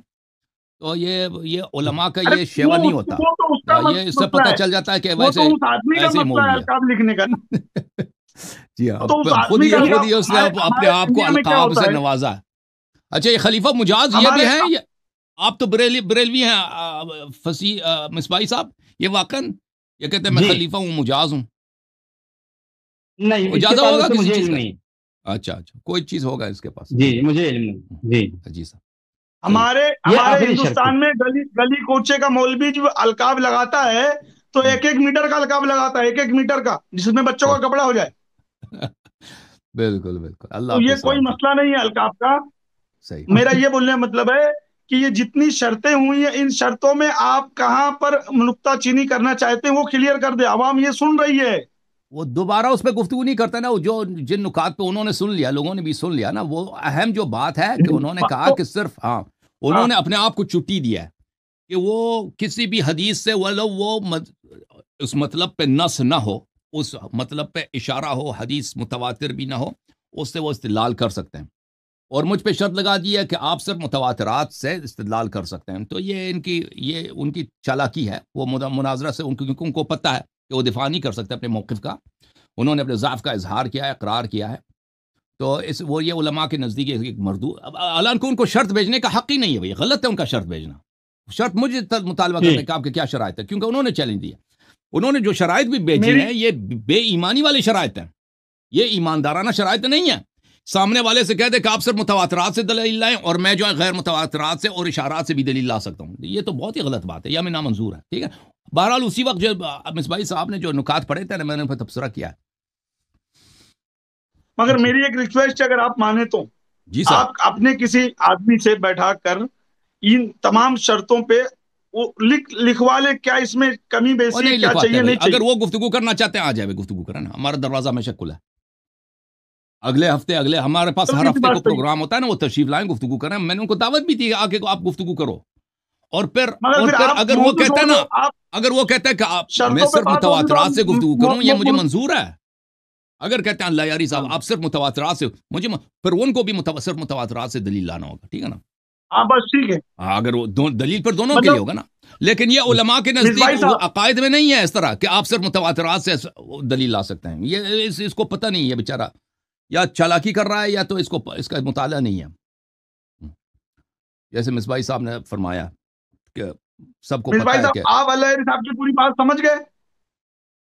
تو یہ علماء کا ارے یہ شیوا نہیں وہ ہوتا. تو اس کا یہ اس سے مسئلہ پتہ ہے، چل جاتا ہے کہ وہ ویسے تو اس آدمی کا ایسے ہی مسئلہ ہے مولوی القاب لکھنے کا نا، ہے. جی ہاں، وہ تو اس خود آدمی کا ہی اس نے اپنے ہمارے آپ کو انڈیا میں کیا القاب ہوتا سے ہے، نوازا ہے. اچھا یہ خلیفہ مجاز یہ بھی ہمارے ہیں آپ تو بریلوی ہیں فصیح مصباحی صاحب، یہ واقعاً یہ کہتے ہیں میں جی خلیفہ ہوں مجاز ہوں، نہیں، اس کے اجازہ تعلق ہوگا سے کسی مجھے چیز علم کا؟ نہیں. اچھا کوئی چیز ہوگا اس کے پاس. جی ٹھیک ہے، مجھے علم نہیں. جی جی صاحب چلیے. ہمارے یہ ہمارے آخری شرط ہے. ہندوستان میں گلی گلی کوچے کا مولوی جو القاب لگاتا ہے تو 1 میٹر کا القاب لگاتا ہے، 1 میٹر کا، جس میں بچوں کا کپڑا ہو جائے. بالکل اللہ تو آپ کو یہ کوئی سلامت رکھے. مسئلہ نہیں ہے القاب کا. صحیح. میرا یہ بولنے کا مطلب ہے کہ یہ جتنی شرطیں ہوئی ہیں، ان شرطوں میں آپ کہاں پر نکتہ چینی کرنا چاہتے ہیں وہ کلیئر کر دیں، عوام یہ سن رہی ہے. وہ دوبارہ اس پہ گفتگو نہیں کرتا نا، جو جن نکات پہ انہوں نے سن لیا، لوگوں نے بھی سن لیا نا. وہ اہم جو بات ہے کہ انہوں نے کہا کہ صرف انہوں نے اپنے آپ کو چھٹی دیا ہے کہ وہ کسی بھی حدیث سے وہ اس مطلب پہ نص نہ ہو، اس مطلب پہ اشارہ ہو، حدیث متواتر بھی نہ ہو، اس سے وہ استدلال کر سکتے ہیں. اور مجھ پہ شرط لگا دی ہے کہ آپ صرف متواترات سے استدلال کر سکتے ہیں. تو یہ ان کی چالاکی ہے. وہ مناظرہ سے ان کو پتہ ہے کہ وہ دفاع نہیں کر سکتے اپنے موقف کا. انہوں نے اپنے ضعف کا اظہار کیا ہے، اقرار کیا ہے. تو وہ یہ علماء کے نزدیک ایک مردود. اب اعلان کو ان کو شرط بھیجنے کا حق ہی نہیں ہے بھائی، غلط ہے ان کا شرط بھیجنا. شرط مجھے مطالبہ کرنے کا آپ کے کیا شرائط ہے، کیونکہ انہوں نے چیلنج دیا. انہوں نے جو شرائط بھی بھیجی ہیں یہ بے ایمانی والی شرائط ہیں، یہ ایماندارانہ شرائط نہیں ہے. سامنے والے سے کہہ دے کہ آپ صرف متواترات سے دلیل لائیں اور میں جو ہے غیر متواترات سے اور اشارات سے بھی دلیل لا سکتا ہوں. یہ تو بہت ہی غلط بات ہے، یہ ہمیں نامنظور ہے. ٹھیک ہے، بہرحال اسی وقت جو مصباحی صاحب نے جو نکات پڑھے تھے میں نے ان پہ تبصرہ کیا ہے. مگر میری ایک ریکویسٹ ہے، اگر آپ مانے تو جی صاحب. آپ اپنے کسی آدمی سے بیٹھا کر ان تمام شرطوں پہ وہ لکھوا لے، کیا اس میں کمی اور بیسی ہے، نہیں کیا لکھواتے چاہیے بھائی، نہیں چاہیے. اگر وہ گفتگو کرنا چاہتے ہیں آ جائے گفتگو کریں نا، ہمارا دروازہ ہمیشہ کھلا ہے. اگلے ہفتے ہمارے پاس چلو ہر یہ بھی ہفتے کو بات صحیح ہے. پروگرام ہوتا ہے نا، وہ تشریف لائیں گفتگو کریں. میں نے ان کو دعوت بھی دی آ کے آپ گفتگو کرو. اور مگر پھر آپ اگر وہ موضوع کہتا چھوڑ ہے دو، نا، آپ اگر وہ کہتا ہے کہ میں شرطوں پہ صرف بات ہوگی تو متواترات سے گفتگو کروں، یہ مجھے آپ منظور ہے. اگر کہتے ہیں اللہ یاری صاحب آپ صرف متواترات سے، پھر ان کو بھی صرف متواترات سے دلیل لانا ہوگا. ٹھیک ہے نا، ہاں بس ٹھیک ہے. اگر وہ دلیل پر دونوں کے لیے مطلب ہوگا نا. لیکن یہ علماء کے نزدیک مصباحی صاحب، عقائد میں نہیں ہے اس طرح کہ آپ صرف متواترات سے دلیل لا سکتے ہیں. یہ اس کو پتہ نہیں ہے بیچارہ، یا چالاکی کر رہا ہے یا تو اس کا مطالعہ نہیں ہے. جیسے مصباحی صاحب نے فرمایا کہ سب کو مصباحی پتہ ہے صاحب، کہ آپ اللہ صاحب کی پوری بات سمجھ گئے،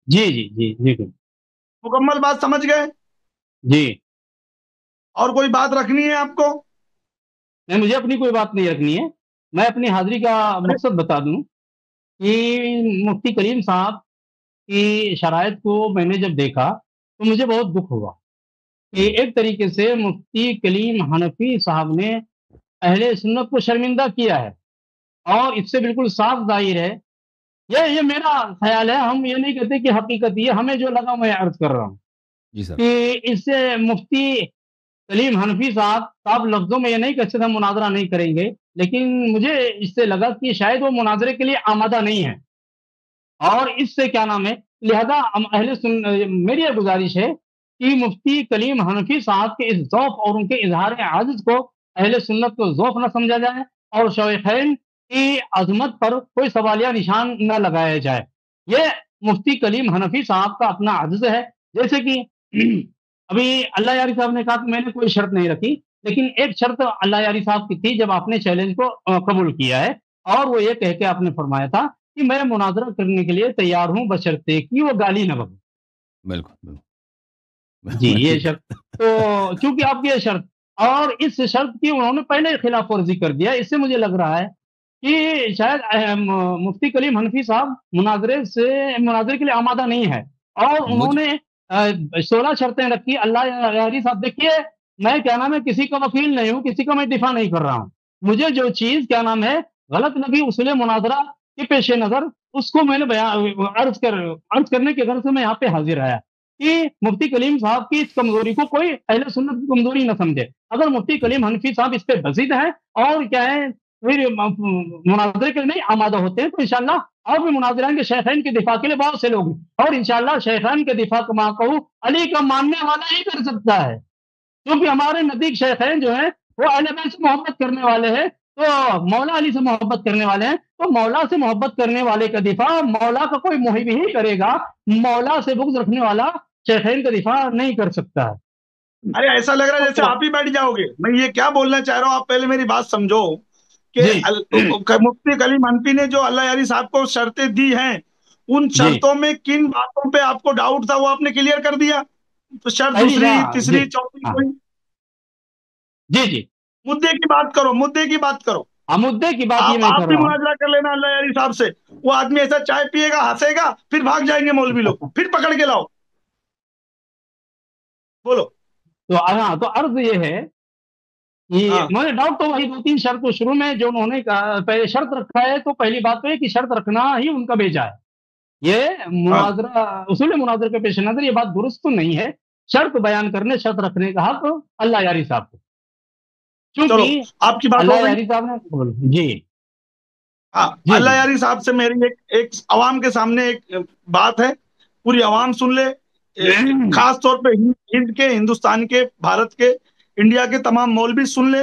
جی جی جی جی مکمل بات سمجھ گئے، جی. اور کوئی بات رکھنی ہے آپ کو؟ نہیں، مجھے اپنی کوئی بات نہیں رکھنی ہے. میں اپنی حاضری کا مقصد بتا دوں کہ مفتی کریم صاحب کی شرائط کو میں نے جب دیکھا تو مجھے بہت دکھ ہوا کہ ایک طریقے سے مفتی کلیم حنفی صاحب نے اہل سنت کو شرمندہ کیا ہے. اور اس سے بالکل صاف ظاہر ہے، یہ میرا خیال ہے، ہم یہ نہیں کہتے کہ حقیقت یہ ہمیں جو لگا میں عرض کر رہا ہوں جی سر. کہ اس سے مفتی کلیم حنفی صاحب صاحب لفظوں میں یہ نہیں کہ ہم مناظرہ نہیں کریں گے، لیکن مجھے اس سے لگا کہ شاید وہ مناظرے کے لیے آمادہ نہیں ہے. اور اس سے کیا نام ہے، لہذا میری یہ گزارش ہے کہ مفتی کلیم حنفی صاحب کے اس ذوق اور ان کے اظہار عاجز کو اہل سنت کو ذوق نہ سمجھا جائے اور شیخین کی عظمت پر کوئی سوالیہ نشان نہ لگایا جائے. یہ مفتی کلیم حنفی صاحب کا اپنا عجز ہے. جیسے کہ ابھی اللہ یاری صاحب نے کہا کہ میں نے کوئی شرط نہیں رکھی، لیکن ایک شرط اللہ یاری صاحب کی تھی جب آپ نے چیلنج کو قبول کیا ہے، اور وہ یہ کہہ کے آپ نے فرمایا تھا کہ میں مناظرہ کرنے کے لیے تیار ہوں بشرطے کہ وہ گالی نہ بکے. بالکل جی یہ شرط، تو چونکہ آپ کی یہ شرط اور اس شرط کی انہوں نے پہلے خلاف ورزی کر دیا، اس سے مجھے لگ رہا ہے کہ شاید مفتی کلیم حنفی صاحب مناظرے کے لیے آمادہ نہیں ہے. اور انہوں نے 16 شرطیں رکھی. اللہ یاری صاحب دیکھیے، میں کیا نام ہے کسی کا وکیل نہیں ہوں، کسی کا میں دفاع نہیں کر رہا ہوں. مجھے جو چیز کیا نام ہے غلط لگی اصول مناظرہ کے پیش نظر اس کو میں نے عرض کرنے کے غرض سے میں یہاں پہ حاضر آیا کہ مفتی کلیم صاحب کی اس کمزوری کو کوئی اہل سنت کی کمزوری نہ سمجھے. اگر مفتی کلیم حنفی صاحب اس پہ بزید ہیں اور کیا ہے پھر مناظرے کے نہیں آمادہ ہوتے ہیں، تو انشاءاللہ اور بھی مناظرین کے شیخین کے دفاع کے لیے بہت سے لوگ ہیں، اور انشاءاللہ شیخین کے دفاع کا کہوں علی کا ماننے والا ہی کر سکتا ہے، کیونکہ ہمارے نزدیک شیخین جو ہیں وہ اہل بیت سے محبت کرنے والے ہیں. تو مولا علی سے محبت کرنے والے ہیں، تو مولا سے محبت کرنے والے کا دفاع مولا کا کوئی محب ہی کرے گا، مولا سے بغض رکھنے والا شیخین کا دفاع نہیں کر سکتا ہے۔ ارے ایسا لگ رہا ہے جیسے تو آپ ہی بیٹھ جاؤ گے. میں یہ کیا بولنا چاہ رہا ہوں، آپ پہلے میری بات سمجھو کہ جی مفتی کلیم حنفی نے جو اللہ یاری صاحب کو شرطیں دی ہیں، ان جی شرطوں میں کن باتوں پہ آپ کو ڈاؤٹ تھا وہ آپ نے کلیئر کر دیا. تو شرط پہلی دوسری بات، جی تیسری چوتھی ہاں کوئی جی جی مدے کی بات کرو، مدے کی بات کرو. مدعے کی بات یہ میں آپ کر بھی رہا ہوں۔ مناظرہ کر لینا اللہ یاری صاحب سے. وہ آدمی ایسا چائے پیے گا، ہنسے گا، پھر بھاگ جائیں گے مولوی لوگ، پھر پکڑ کے لاؤ. بولو. تو ہاں، تو عرض یہ ہے کہ ہاں مجھے ڈاؤٹ تو وہی 2-3 شرط شروع میں جو انہوں نے پہلے شرط رکھا ہے، تو پہلی بات تو یہ کہ شرط رکھنا ہی ان کا بیجا ہے۔ یہ ہاں مناظرہ، اصول مناظرہ کے پیش نظر یہ بات درست تو نہیں ہے، شرط بیان کرنے، شرط رکھنے کا حق اللہ یاری صاحب کو، چلو چونکہ آپ کی بات ہو اللہ گئی. یاری صاحب نے جی ہاں جی اللہ جی یاری صاحب سے میری ایک عوام کے سامنے ایک بات ہے، پوری عوام سن لے. خاص طور پہ ہند کے، ہندوستان کے، بھارت کے، انڈیا کے تمام مولوی سن لے،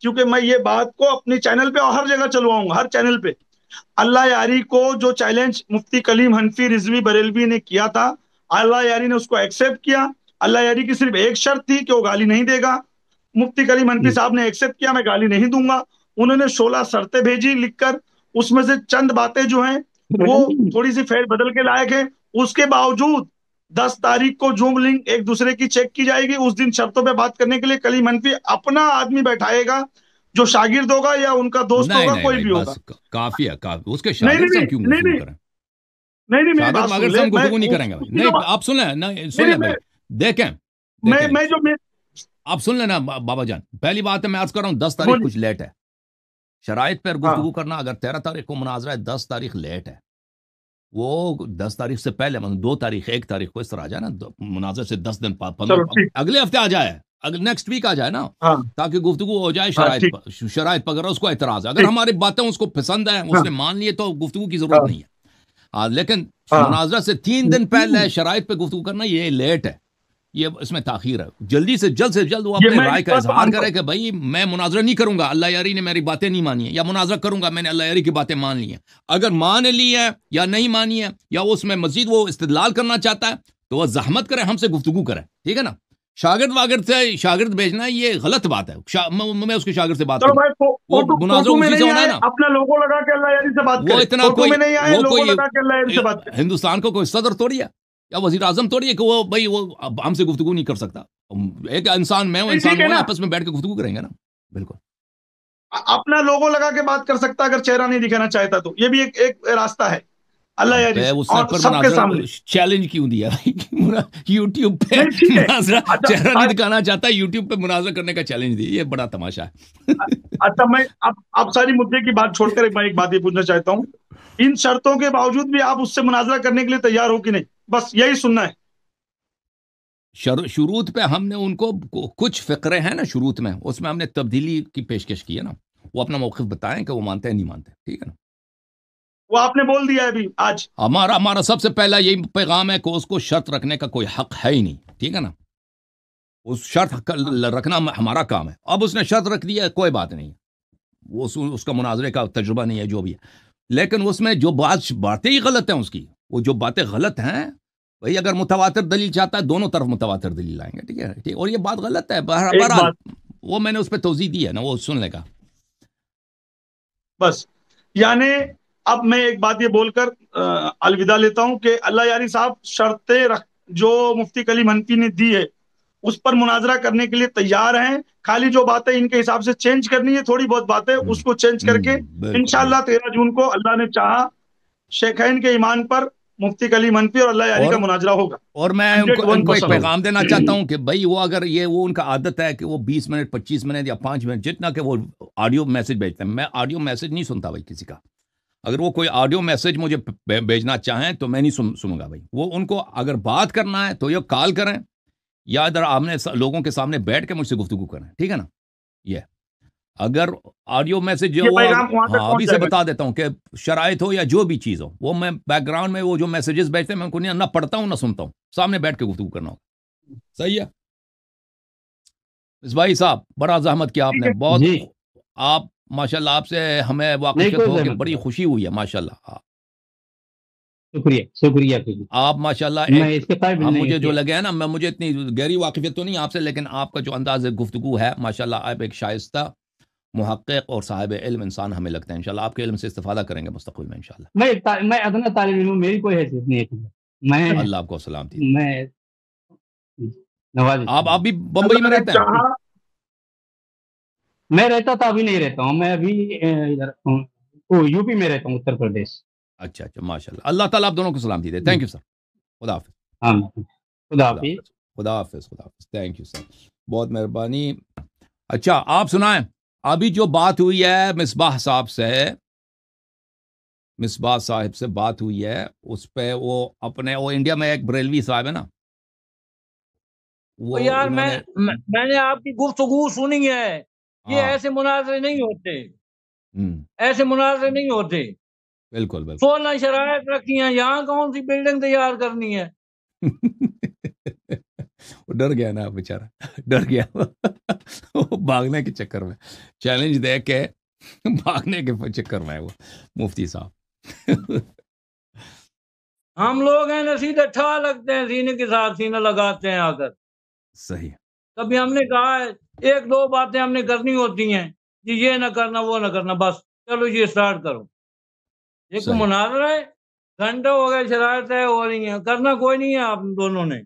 کیونکہ میں یہ بات کو اپنی چینل پہ اور ہر جگہ چلواؤں گا، ہر چینل پہ. اللہ یاری کو جو چیلنج مفتی کلیم حنفی رضوی بریلوی نے کیا تھا، اللہ یاری نے اس کو ایکسپٹ کیا. اللہ یاری کی صرف ایک شرط تھی کہ وہ گالی نہیں دے گا. مفتی کلیم حنفی صاحب نے ایکسپٹ کیا، میں گالی نہیں دوں گا. انہوں نے 16 شرطیں بھیجی لکھ کر، اس میں سے چند باتیں جو ہیں وہ تھوڑی سی فیر بدل کے لائق ہیں. اس کے باوجود 10 تاریخ کو زوم لنک ایک دوسرے کی چیک کی جائے گی. اس دن شرطوں پہ بات کرنے کے لیے کلیم حنفی اپنا آدمی بیٹھائے گا، جو شاگرد ہوگا یا ان کا دوست نہیں ہوگا، نہیں کوئی بھائی، بھی ہوگا. بس کافی ہے، کافی. اس کے نہیں شاگرد نہیں سے ہم کیوں نہیں گفتگو نہیں کریں؟ نہیں نہیں میری شاگرد بات واگر سن سے لے. ہم میں گفتگو نہیں کریں گے بھائی. نہیں آپ سن لیں، نہیں سن لیں بھائی. دیکھیں دیکھیں میں جو آپ سن لینا بابا جان. پہلی بات ہے، میں عرض کر رہا ہوں 10 تاریخ بولی. کچھ لیٹ ہے. شرائط پر ہاں گفتگو کرنا، اگر 13 تاریخ کو مناظرہ ہے، 10 تاریخ لیٹ ہے. وہ 10 تاریخ سے پہلے، مطلب 2 تاریخ 1 تاریخ کو اس طرح آ جائے نا، مناظر سے 10 دن 15 چلو ٹھیک. اگلے ہفتے آ جائے، اگلے نیکسٹ ویک آ جائے نا، ہاں تاکہ گفتگو ہو جائے ہاں شرائط ٹھیک پر. شرائط پر اگر اس کو اعتراض ہے، اگر ٹھیک. ہماری باتیں اس کو پسند ہیں، اس ہاں نے مان لیے، تو گفتگو کی ہاں ضرورت نہیں ہے. لیکن ہاں مناظرہ سے 3 دن پہلے شرائط پہ گفتگو کرنا یہ لیٹ ہے، یہ اس میں تاخیر ہے. جلدی سے جلد وہ یہ اپنے میں رائے اس کا بات کو اظہار مانتا کرے ہوں. کہ بھائی میں مناظرہ نہیں کروں گا، اللہ یاری نے میری باتیں نہیں مانی ہیں، یا مناظرہ کروں گا، میں نے اللہ یاری کی باتیں مان لی ہیں. اگر مان لی ہے یا نہیں مانی ہے، یا اس میں مزید وہ استدلال کرنا چاہتا ہے، تو وہ زحمت کرے، ہم سے گفتگو کرے. ٹھیک ہے نا؟ شاگرد سے شاگرد بھیجنا یہ غلط بات ہے. میں اس کے شاگرد سے بات چلو کروں، بھائی وہ مناظرہ فوٹو میں اسی سے نہیں ہونا ہے آئے، نا. اپنا لوگو لگا کے اللہ یاری سے بات وہ کرے. اتنا فوٹو کوئی میں نہیں آئے، وہ لوگو کوئی لگا کے اللہ یاری سے بات کرے. ہندوستان کو کوئی صدر توڑی ہے یا وزیر اعظم توڑی ہے کہ وہ بھائی وہ ہم سے گفتگو نہیں کر سکتا. ایک انسان میں ہوں، نہیں انسان ٹھیک ہے وہ نا، آپس میں بیٹھ کے گفتگو کریں گے نا. بالکل. اپنا لوگو لگا کے بات کر سکتا اگر چہرہ نہیں دکھانا چاہتا تو. یہ بھی ایک راستہ ہے اللہ یاری ابے سے، اس نے اور پھر سب کے مناظرہ سامنے. چیلنج کیوں دیا یوٹیوب پہ نہیں ٹھیک ہے. مناظرہ اچھا چہرہ نہیں دکھانا چاہتا، یوٹیوب پہ مناظرہ کرنے کا چیلنج دی. یہ بڑا تماشا ہے. اچھا میں آپ ساری مدعے کی بات چھوڑ کر میں ایک بات یہ پوچھنا چاہتا ہوں، ان شرطوں کے باوجود بھی آپ اس سے مناظرہ کرنے کے لیے تیار ہو کہ نہیں؟ بس یہی سننا ہے. شروط پہ ہم نے ان کو کچھ فقرے ہیں نا شروط میں، اس میں ہم نے تبدیلی کی پیشکش کی ہے نا. وہ اپنا موقف بتائیں کہ وہ مانتے ہیں نہیں مانتے. ٹھیک ہے نا؟ وہ آپ نے بول دیا ہے ابھی آج. ہمارا سب سے پہلا یہی پیغام ہے کہ اس کو شرط رکھنے کا کوئی حق ہے ہی نہیں. ٹھیک ہے نا؟ اس شرط رکھنا ہمارا کام ہے. اب اس نے شرط رکھ دیا، کوئی بات نہیں، وہ اس کا مناظرے کا تجربہ نہیں ہے، جو بھی ہے. لیکن اس میں جو باتیں ہی غلط ہیں، اس کی وہ جو باتیں غلط ہیں، بھائی اگر متواتر دلیل چاہتا ہے، دونوں طرف متواتر دلیل لائیں گے. ٹھیک ہے؟ ٹھیک. اور یہ بات غلط ہے، ایک بہرحال بات وہ میں نے اس پہ توضیح دی ہے نا، وہ سن لے گا. بس، یعنی اب میں ایک بات یہ بول کر الوداع لیتا ہوں کہ اللہ یاری صاحب شرطیں جو مفتی کلیم حنفی نے دی ہے اس پر مناظرہ کرنے کے لیے تیار ہیں. خالی جو باتیں ان کے حساب سے چینج کرنی ہے، تھوڑی بہت باتیں اس کو چینج کر کے بالکل انشاءاللہ بالکل. 13 جون کو اللہ نے چاہا شیخین کے ایمان پر مفتی کلیم حنفی اور اللہ یاری اور کا مناظرہ ہوگا. اور میں ان کو ایک 101% ہوگا. پیغام دینا چاہتا ہوں کہ بھائی وہ اگر وہ ان کا عادت ہے کہ وہ 20 منٹ 25 منٹ یا 5 منٹ جتنا کہ وہ آڈیو میسج بھیجتے ہیں، میں آڈیو میسج نہیں سنتا بھائی کسی کا. اگر وہ کوئی آڈیو میسج مجھے بھیجنا چاہیں تو میں نہیں سنوں گا بھائی. وہ ان کو اگر بات کرنا ہے تو یہ کال کریں، یا ادھر آمنے لوگوں کے سامنے بیٹھ کے مجھ سے گفتگو کریں. ٹھیک ہے نا؟ یہ اگر آڈیو میسج جو یہ وہ پیغام وہاں تک ہاں ابھی پہنچ سے جائے گا. بتا دیتا ہوں کہ شرائط ہو یا جو بھی چیز ہو، وہ میں بیک گراؤنڈ میں وہ جو میسیجز بھیجتے ہیں میں ان کو نہ پڑھتا ہوں نہ سنتا ہوں، سامنے بیٹھ کے گفتگو کرنا ہوگا. صحیح ہے؟ اس بھائی صاحب بڑا زحمت کیا آپ ٹھیک نے، ہے. بہت جی آپ ماشاءاللہ آپ سے ہمیں نہیں واقفیت کوئی ہو کے زحمت بڑی نہیں، خوشی ہوئی ہے ماشاءاللہ. شکریہ شکریہ شکریہ، آپ ماشاءاللہ میں ایک اس کے قابل ہم نہیں مجھے جو ہوں. لگے ہے نا، مجھے اتنی گہری واقفیت تو نہیں آپ سے، لیکن آپ کا جو انداز گفتگو ہے ماشاءاللہ، آپ ایک شائستہ محقق اور صاحب علم انسان ہمیں لگتا ہے. انشاءاللہ آپ کے علم سے استفادہ کریں گے مستقبل میں انشاءاللہ. میں ادنا طالب علم ہوں، میری کوئی حیثیت نہیں ہے. میں اللہ آپ کو سلامتی. میں نواز آپ بھی بمبئی اللہ میں نے رہتے ہیں؟ چاہا میں رہتا تھا، ابھی نہیں رہتا ہوں. میں ابھی ادھر یو پی میں رہتا ہوں، اتر پردیش. اچھا ماشاءاللہ. اللہ تعالیٰ آپ دونوں کو سلامتی دے. Thank you sir. خدا حافظ. ہاں، خدا خدا حافظ. حافظ. خدا حافظ. خدا حافظ. تھینک یو سر، بہت مہربانی. اچھا آپ سنائیں، ابھی جو بات ہوئی ہے مصباح صاحب سے، مصباح صاحب سے بات ہوئی ہے، اس پہ وہ اپنے وہ انڈیا میں ایک بریلوی صاحب ہے نا، وہ یار انہوں نے میں نے آپ کی گفتگو سنی ہے. یہ ہاں ایسے مناظرے نہیں ہوتے، ہوں، ایسے مناظرے نہیں ہوتے. بالکل بالکل 16 شرائط رکھی ہیں، یہاں کون سی بلڈنگ تیار کرنی ہے؟ وہ ڈر گیا نا بیچارہ، ڈر گیا وہ بھاگنے کے چکر میں، چیلنج دے کے بھاگنے کے چکر میں ہے وہ مفتی صاحب. ہم لوگ ہیں نا سیدھے ٹھا لگتے ہیں، سینے کے ساتھ سینہ لگاتے ہیں آ کر. صحیح. کبھی ہم نے کہا ہے 1-2 باتیں ہم نے کرنی ہوتی ہیں کہ یہ نہ کرنا وہ نہ کرنا، بس چلو یہ سٹارٹ کرو. یہ کوئی صحیح. مناظرہ ہے؟ گھنٹوں ہو گئے، شرائط طے ہو رہی ہیں، کرنا کوئی نہیں ہے آپ دونوں نے.